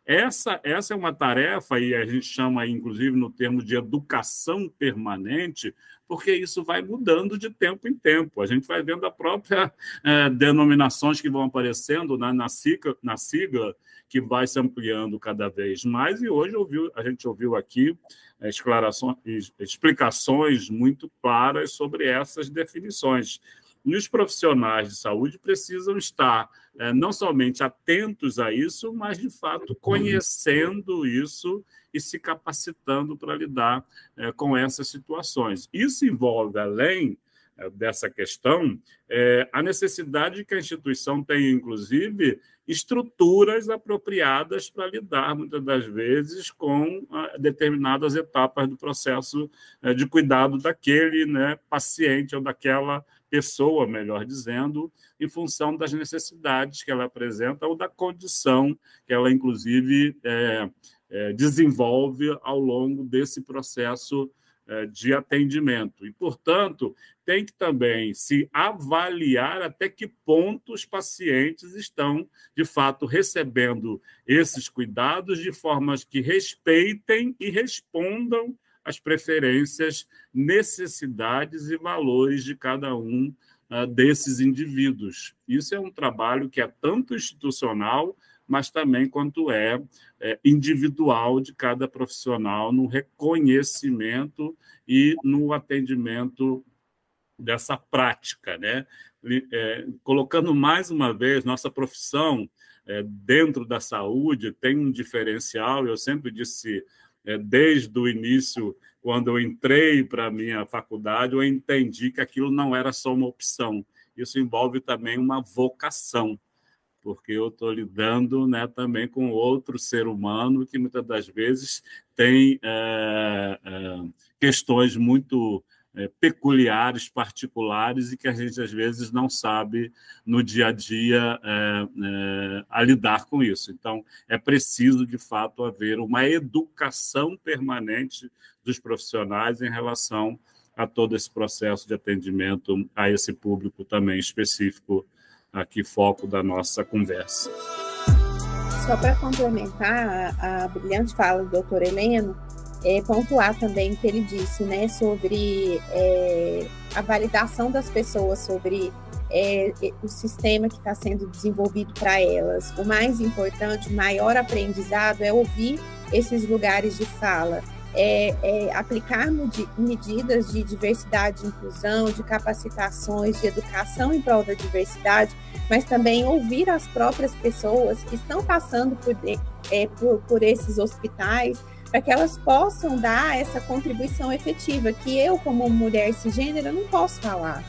Essa é uma tarefa, e a gente chama, inclusive, no termo de educação permanente, porque isso vai mudando de tempo em tempo. A gente vai vendo a própria denominações que vão aparecendo na sigla, que vai se ampliando cada vez mais, e hoje a gente ouviu aqui explicações muito claras sobre essas definições. E os profissionais de saúde precisam estar não somente atentos a isso, mas, de fato, conhecendo isso e se capacitando para lidar com essas situações. Isso envolve, além dessa questão, a necessidade de que a instituição tenha, inclusive, estruturas apropriadas para lidar, muitas das vezes, com determinadas etapas do processo de cuidado daquele, né, paciente ou daquela pessoa, melhor dizendo, em função das necessidades que ela apresenta ou da condição que ela, inclusive, desenvolve ao longo desse processo de atendimento. E, portanto, tem que também se avaliar até que ponto os pacientes estão, de fato, recebendo esses cuidados de formas que respeitem e respondam às preferências, necessidades e valores de cada um desses indivíduos. Isso é um trabalho que é tanto institucional, mas também quanto individual de cada profissional no reconhecimento e no atendimento dessa prática, né? Colocando mais uma vez, nossa profissão dentro da saúde tem um diferencial, eu sempre disse, desde o início, quando eu entrei para a minha faculdade, eu entendi que aquilo não era só uma opção, isso envolve também uma vocação, porque eu estou lidando, né, também com outro ser humano que muitas das vezes tem questões muito peculiares, particulares, e que a gente, às vezes, não sabe no dia a dia a lidar com isso. Então, é preciso, de fato, haver uma educação permanente dos profissionais em relação a todo esse processo de atendimento a esse público também específico, aqui foco da nossa conversa. Só para complementar a brilhante fala do doutor Heleno, pontuar também o que ele disse, né, sobre a validação das pessoas, sobre o sistema que está sendo desenvolvido para elas. O mais importante, o maior aprendizado é ouvir esses lugares de fala, aplicar medidas de diversidade e inclusão, de capacitações, de educação em prol da diversidade, mas também ouvir as próprias pessoas que estão passando por esses hospitais, para que elas possam dar essa contribuição efetiva, que eu, como mulher cisgênera, não posso falar.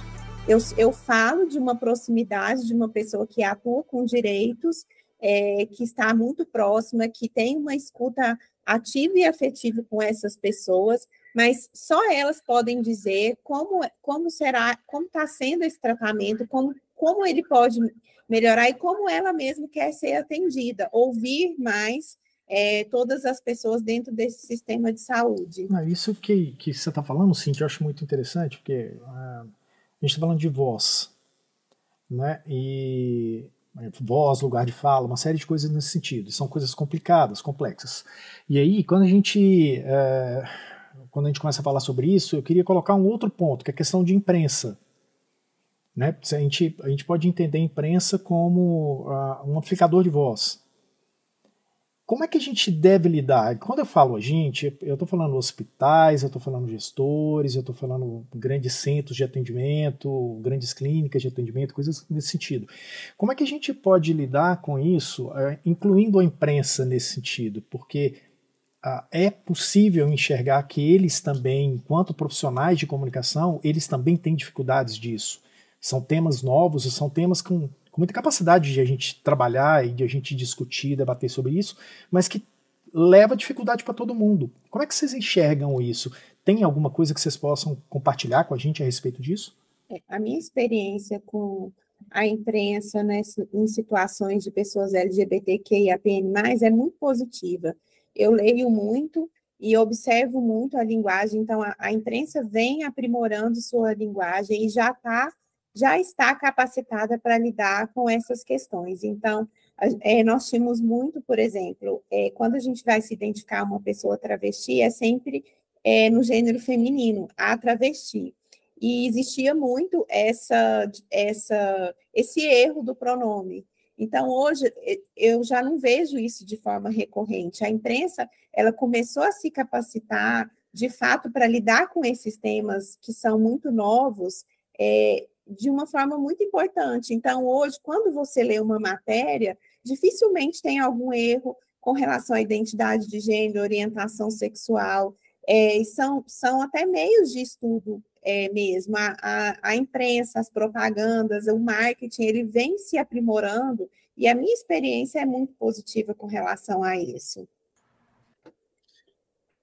Eu falo de uma proximidade, de uma pessoa que atua com direitos, que está muito próxima, que tem uma escuta ativa e afetiva com essas pessoas, mas só elas podem dizer como está sendo esse tratamento, como ele pode melhorar e como ela mesma quer ser atendida, ouvir mais todas as pessoas dentro desse sistema de saúde. Isso que você está falando, Cíntia, eu acho muito interessante, porque a gente está falando de voz, né? E voz, lugar de fala, uma série de coisas nesse sentido. São coisas complicadas, complexas. E aí, quando a gente começa a falar sobre isso, eu queria colocar um outro ponto, que é a questão de imprensa. Né? A gente pode entender a imprensa como um amplificador de voz. Como é que a gente deve lidar? Quando eu falo a gente, eu estou falando hospitais, eu estou falando gestores, eu estou falando grandes centros de atendimento, grandes clínicas de atendimento, coisas nesse sentido. Como é que a gente pode lidar com isso, incluindo a imprensa nesse sentido? Porque é possível enxergar que eles também, enquanto profissionais de comunicação, eles também têm dificuldades disso. São temas novos, são temas com muita capacidade de a gente trabalhar e de a gente discutir, debater sobre isso, mas que leva dificuldade para todo mundo. Como é que vocês enxergam isso? Tem alguma coisa que vocês possam compartilhar com a gente a respeito disso? A minha experiência com a imprensa, né, em situações de pessoas LGBTQIAPN+, é muito positiva. Eu leio muito e observo muito a linguagem, então a imprensa vem aprimorando sua linguagem e já está capacitada para lidar com essas questões. Então, nós tínhamos muito, por exemplo, quando a gente vai se identificar uma pessoa travesti, é sempre no gênero feminino, a travesti. E existia muito esse erro do pronome. Então, hoje, eu já não vejo isso de forma recorrente. A imprensa, ela começou a se capacitar, de fato, para lidar com esses temas que são muito novos, de uma forma muito importante. Então, hoje, quando você lê uma matéria, dificilmente tem algum erro com relação à identidade de gênero, orientação sexual, são até meios de estudo mesmo. A imprensa, as propagandas, o marketing, ele vem se aprimorando, e a minha experiência é muito positiva com relação a isso.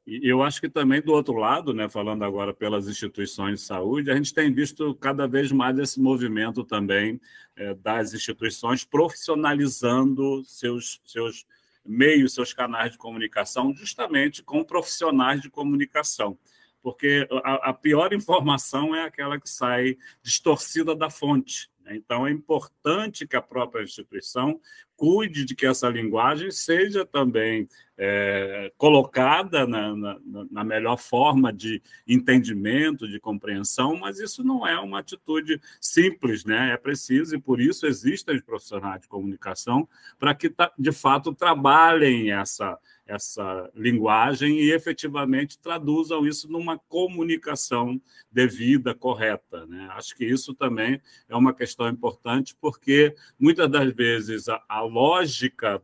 E eu acho que também, do outro lado, né, falando agora pelas instituições de saúde, a gente tem visto cada vez mais esse movimento também das instituições profissionalizando seus meios, seus canais de comunicação, justamente com profissionais de comunicação. Porque a pior informação é aquela que sai distorcida da fonte. Então, é importante que a própria instituição cuide de que essa linguagem seja também colocada na melhor forma de entendimento, de compreensão, mas isso não é uma atitude simples, né? É preciso, e por isso existem os profissionais de comunicação para que, de fato, trabalhem essa linguagem e efetivamente traduzam isso numa comunicação devida, correta, né? Acho que isso também é uma questão importante, porque muitas das vezes a lógica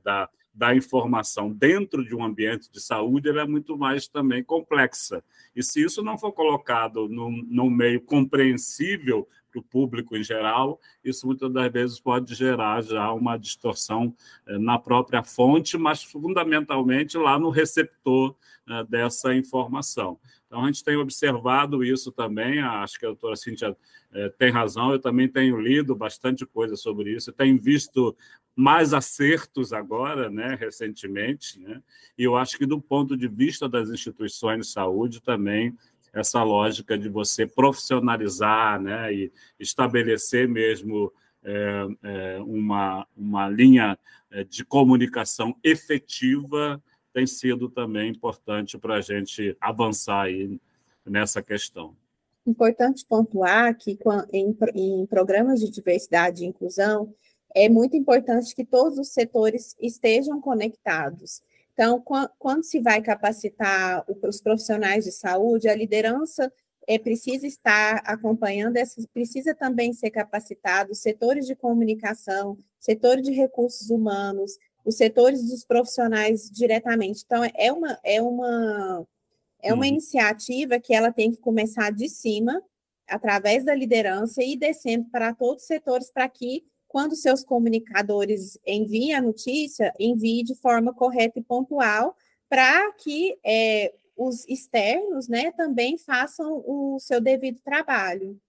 da informação dentro de um ambiente de saúde ela é muito mais também complexa. E se isso não for colocado num meio compreensível para o público em geral, isso muitas das vezes pode gerar já uma distorção na própria fonte, mas fundamentalmente lá no receptor dessa informação. Então, a gente tem observado isso também, acho que a doutora Cíntia tem razão, eu também tenho lido bastante coisa sobre isso, tenho visto mais acertos agora, né, recentemente, né? E eu acho que, do ponto de vista das instituições de saúde, também essa lógica de você profissionalizar, né, e estabelecer mesmo uma linha de comunicação efetiva tem sido também importante para a gente avançar aí nessa questão. Importante pontuar que em programas de diversidade e inclusão, é muito importante que todos os setores estejam conectados. Então, quando se vai capacitar os profissionais de saúde, a liderança precisa estar acompanhando, precisa também ser capacitado, setores de comunicação, setor de recursos humanos, os setores dos profissionais diretamente. Então, é uma iniciativa que ela tem que começar de cima, através da liderança, e descendo para todos os setores, para que, quando seus comunicadores enviem a notícia, envie de forma correta e pontual, para que os externos, né, também façam o seu devido trabalho.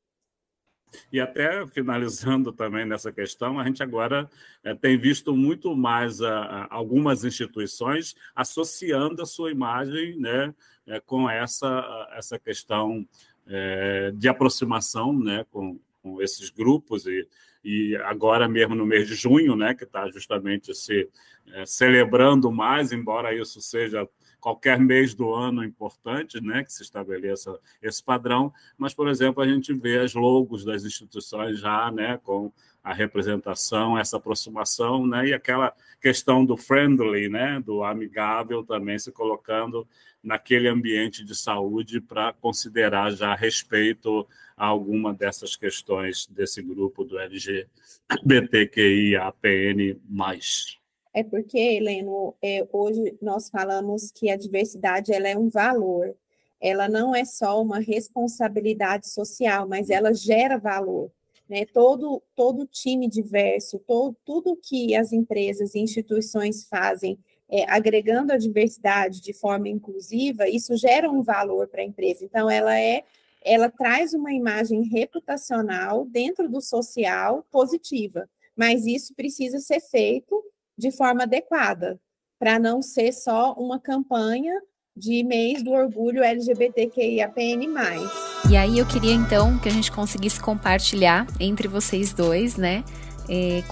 E até finalizando também nessa questão, a gente agora tem visto muito mais algumas instituições associando a sua imagem, né, com essa questão de aproximação, né, com esses grupos, e agora mesmo no mês de junho, né, que está justamente se celebrando mais, embora isso seja qualquer mês do ano importante, né, que se estabeleça esse padrão, mas, por exemplo, a gente vê as logos das instituições já, né, com a representação, essa aproximação, né, e aquela questão do friendly, né, do amigável também se colocando naquele ambiente de saúde para considerar já respeito a alguma dessas questões desse grupo do LGBTQIAPN+. É porque, Heleno, hoje nós falamos que a diversidade ela é um valor. Ela não é só uma responsabilidade social, mas ela gera valor, né? Todo time diverso, tudo que as empresas e instituições fazem agregando a diversidade de forma inclusiva, isso gera um valor para a empresa. Então, ela traz uma imagem reputacional dentro do social positiva, mas isso precisa ser feito de forma adequada, para não ser só uma campanha de mês do orgulho LGBTQIAPN+. E aí eu queria, então, que a gente conseguisse compartilhar entre vocês dois, né,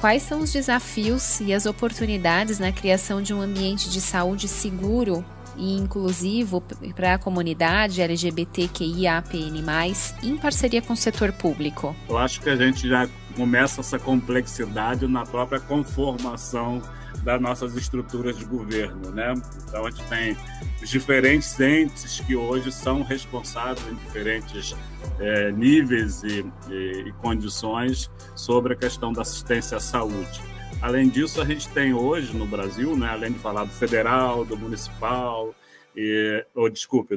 quais são os desafios e as oportunidades na criação de um ambiente de saúde seguro e inclusivo para a comunidade LGBTQIAPN+, em parceria com o setor público? Eu acho que a gente já começa essa complexidade na própria conformação das nossas estruturas de governo, né? Então, a gente tem os diferentes entes que hoje são responsáveis em diferentes níveis e condições sobre a questão da assistência à saúde. Além disso, a gente tem hoje no Brasil, né, além de falar do federal, do municipal,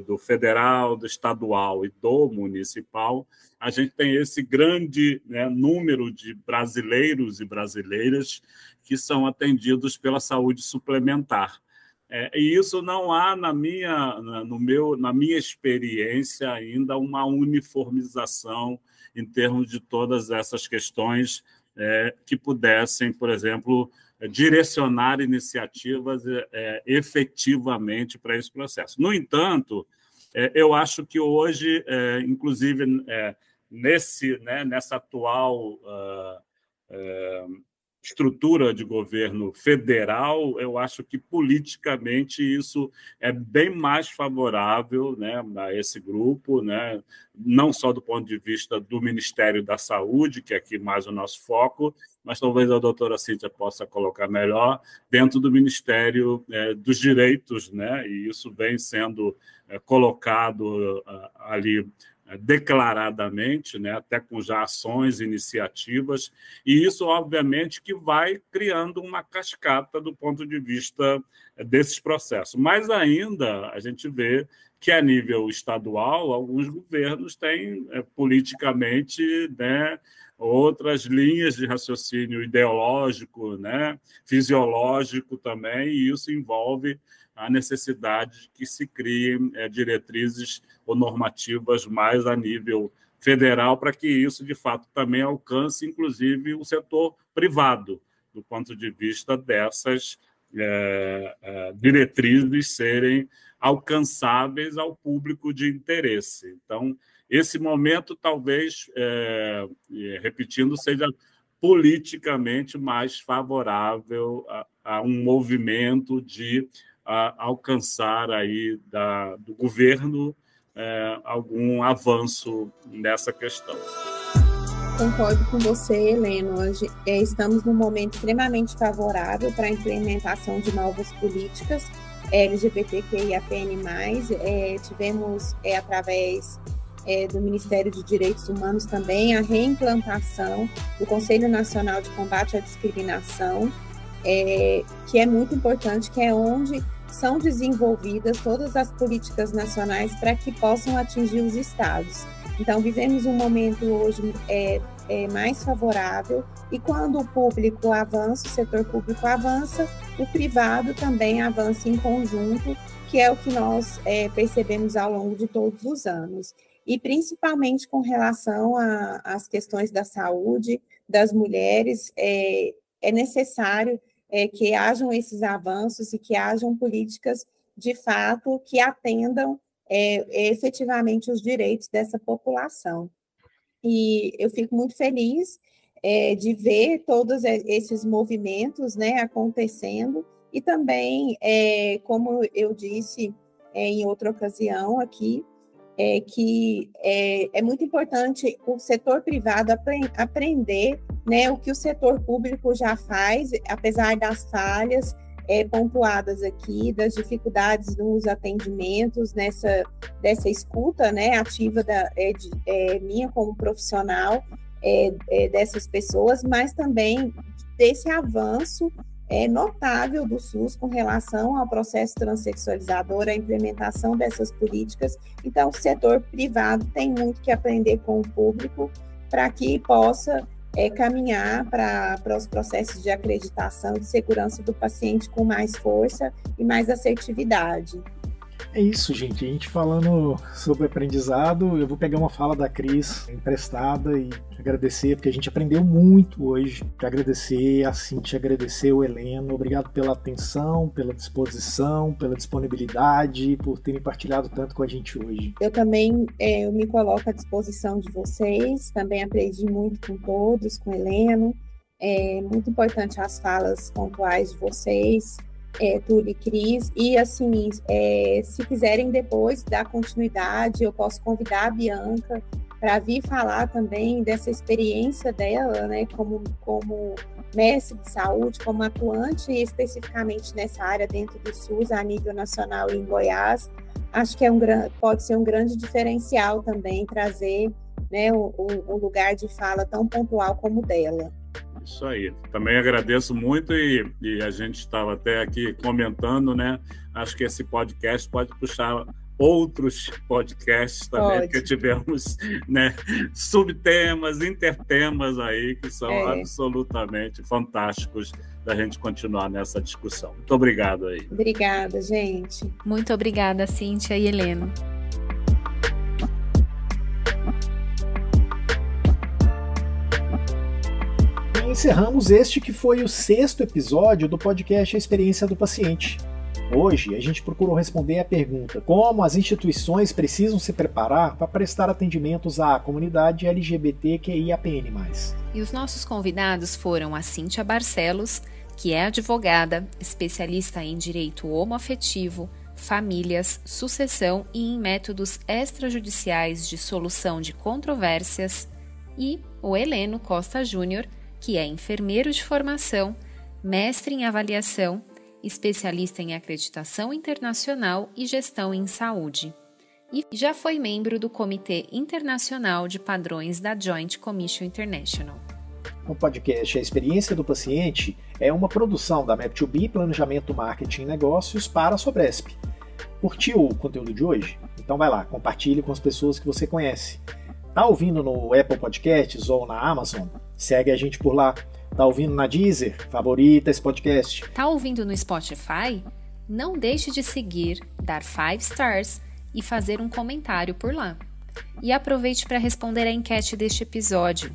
do federal, do estadual e do municipal, a gente tem esse grande, né, número de brasileiros e brasileiras que são atendidos pela saúde suplementar. E isso não há, na minha experiência, ainda uma uniformização em termos de todas essas questões que pudessem, por exemplo, direcionar iniciativas efetivamente para esse processo. No entanto, eu acho que hoje, inclusive nessa atual estrutura de governo federal, eu acho que politicamente isso é bem mais favorável, né, a esse grupo, né, não só do ponto de vista do Ministério da Saúde, que é aqui mais o nosso foco, mas talvez a doutora Cíntia possa colocar melhor, dentro do Ministério dos Direitos, né, e isso vem sendo colocado ali declaradamente, né, até com já ações, iniciativas, e isso, obviamente, que vai criando uma cascata do ponto de vista desses processos. Mas ainda a gente vê que, a nível estadual, alguns governos têm politicamente, né, outras linhas de raciocínio ideológico, né, fisiológico também, e isso envolve a necessidade de que se criem diretrizes ou normativas mais a nível federal para que isso, de fato, também alcance, inclusive, o setor privado, do ponto de vista dessas diretrizes serem alcançáveis ao público de interesse. Então, esse momento, talvez, repetindo, seja politicamente mais favorável a um movimento de alcançar aí do governo algum avanço nessa questão. Concordo com você, Heleno. Estamos num momento extremamente favorável para a implementação de novas políticas LGBTQIAPN+. Tivemos, através do Ministério de Direitos Humanos também, a reimplantação do Conselho Nacional de Combate à Discriminação, que é muito importante, que é onde são desenvolvidas todas as políticas nacionais para que possam atingir os estados. Então, vivemos um momento hoje mais favorável, e quando o público avança, o setor público avança, o privado também avança em conjunto, que é o que nós percebemos ao longo de todos os anos. E principalmente com relação às questões da saúde das mulheres, é necessário que hajam esses avanços e que hajam políticas, de fato, que atendam efetivamente os direitos dessa população. E eu fico muito feliz de ver todos esses movimentos, né, acontecendo, e também, como eu disse em outra ocasião aqui, que é muito importante o setor privado aprender, né, o que o setor público já faz, apesar das falhas pontuadas aqui, das dificuldades nos atendimentos, dessa escuta, né, ativa minha como profissional dessas pessoas, mas também desse avanço notável do SUS com relação ao processo transexualizador, a implementação dessas políticas. Então, o setor privado tem muito que aprender com o público para que possa caminhar para os processos de acreditação e de segurança do paciente com mais força e mais assertividade. É isso, gente. A gente falando sobre aprendizado, eu vou pegar uma fala da Cris emprestada e agradecer, porque a gente aprendeu muito hoje. Agradecer a Cíntia, agradecer o Heleno. Obrigado pela atenção, pela disposição, pela disponibilidade, por terem partilhado tanto com a gente hoje. Eu também eu me coloco à disposição de vocês. Também aprendi muito com todos, com o Heleno. É muito importante as falas pontuais de vocês. Túlio e Cris, e assim, se quiserem depois dar continuidade, eu posso convidar a Bianca para vir falar também dessa experiência dela, né, como mestre de saúde, como atuante especificamente nessa área dentro do SUS, a nível nacional e em Goiás. Acho que pode ser um grande diferencial também trazer, né, um lugar de fala tão pontual como o dela. Isso aí. Também agradeço muito e a gente estava até aqui comentando, né? Acho que esse podcast pode puxar outros podcasts também, porque tivemos, né, subtemas, intertemas aí que são absolutamente fantásticos da gente continuar nessa discussão. Muito obrigado aí. Obrigada, gente. Muito obrigada, Cíntia e Heleno. Encerramos este que foi o 6º episódio do podcast A Experiência do Paciente. Hoje a gente procurou responder a pergunta: como as instituições precisam se preparar para prestar atendimentos à comunidade LGBTQIAPN+. E os nossos convidados foram a Cíntia Barcelos, que é advogada, especialista em direito homoafetivo, famílias, sucessão e em métodos extrajudiciais de solução de controvérsias, e o Heleno Costa Júnior, que é enfermeiro de formação, mestre em avaliação, especialista em acreditação internacional e gestão em saúde. E já foi membro do Comitê Internacional de Padrões da Joint Commission International. O podcast A Experiência do Paciente é uma produção da Map2B Planejamento, Marketing e Negócios para a Sobresp. Curtiu o conteúdo de hoje? Então vai lá, compartilhe com as pessoas que você conhece. Tá ouvindo no Apple Podcasts ou na Amazon? Segue a gente por lá. Tá ouvindo na Deezer? Favorita esse podcast. Tá ouvindo no Spotify? Não deixe de seguir, dar 5 stars e fazer um comentário por lá. E aproveite para responder a enquete deste episódio.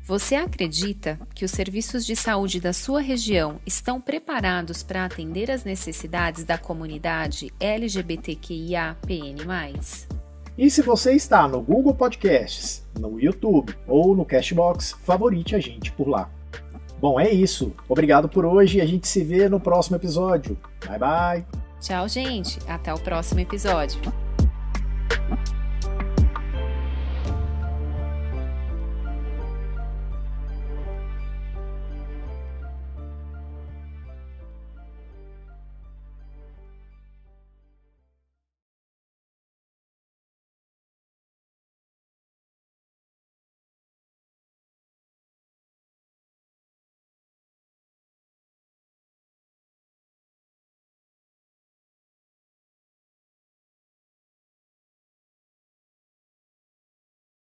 Você acredita que os serviços de saúde da sua região estão preparados para atender às necessidades da comunidade LGBTQIAPN+? E se você está no Google Podcasts, no YouTube ou no Castbox, favorite a gente por lá. Bom, é isso. Obrigado por hoje e a gente se vê no próximo episódio. Bye, bye. Tchau, gente. Até o próximo episódio.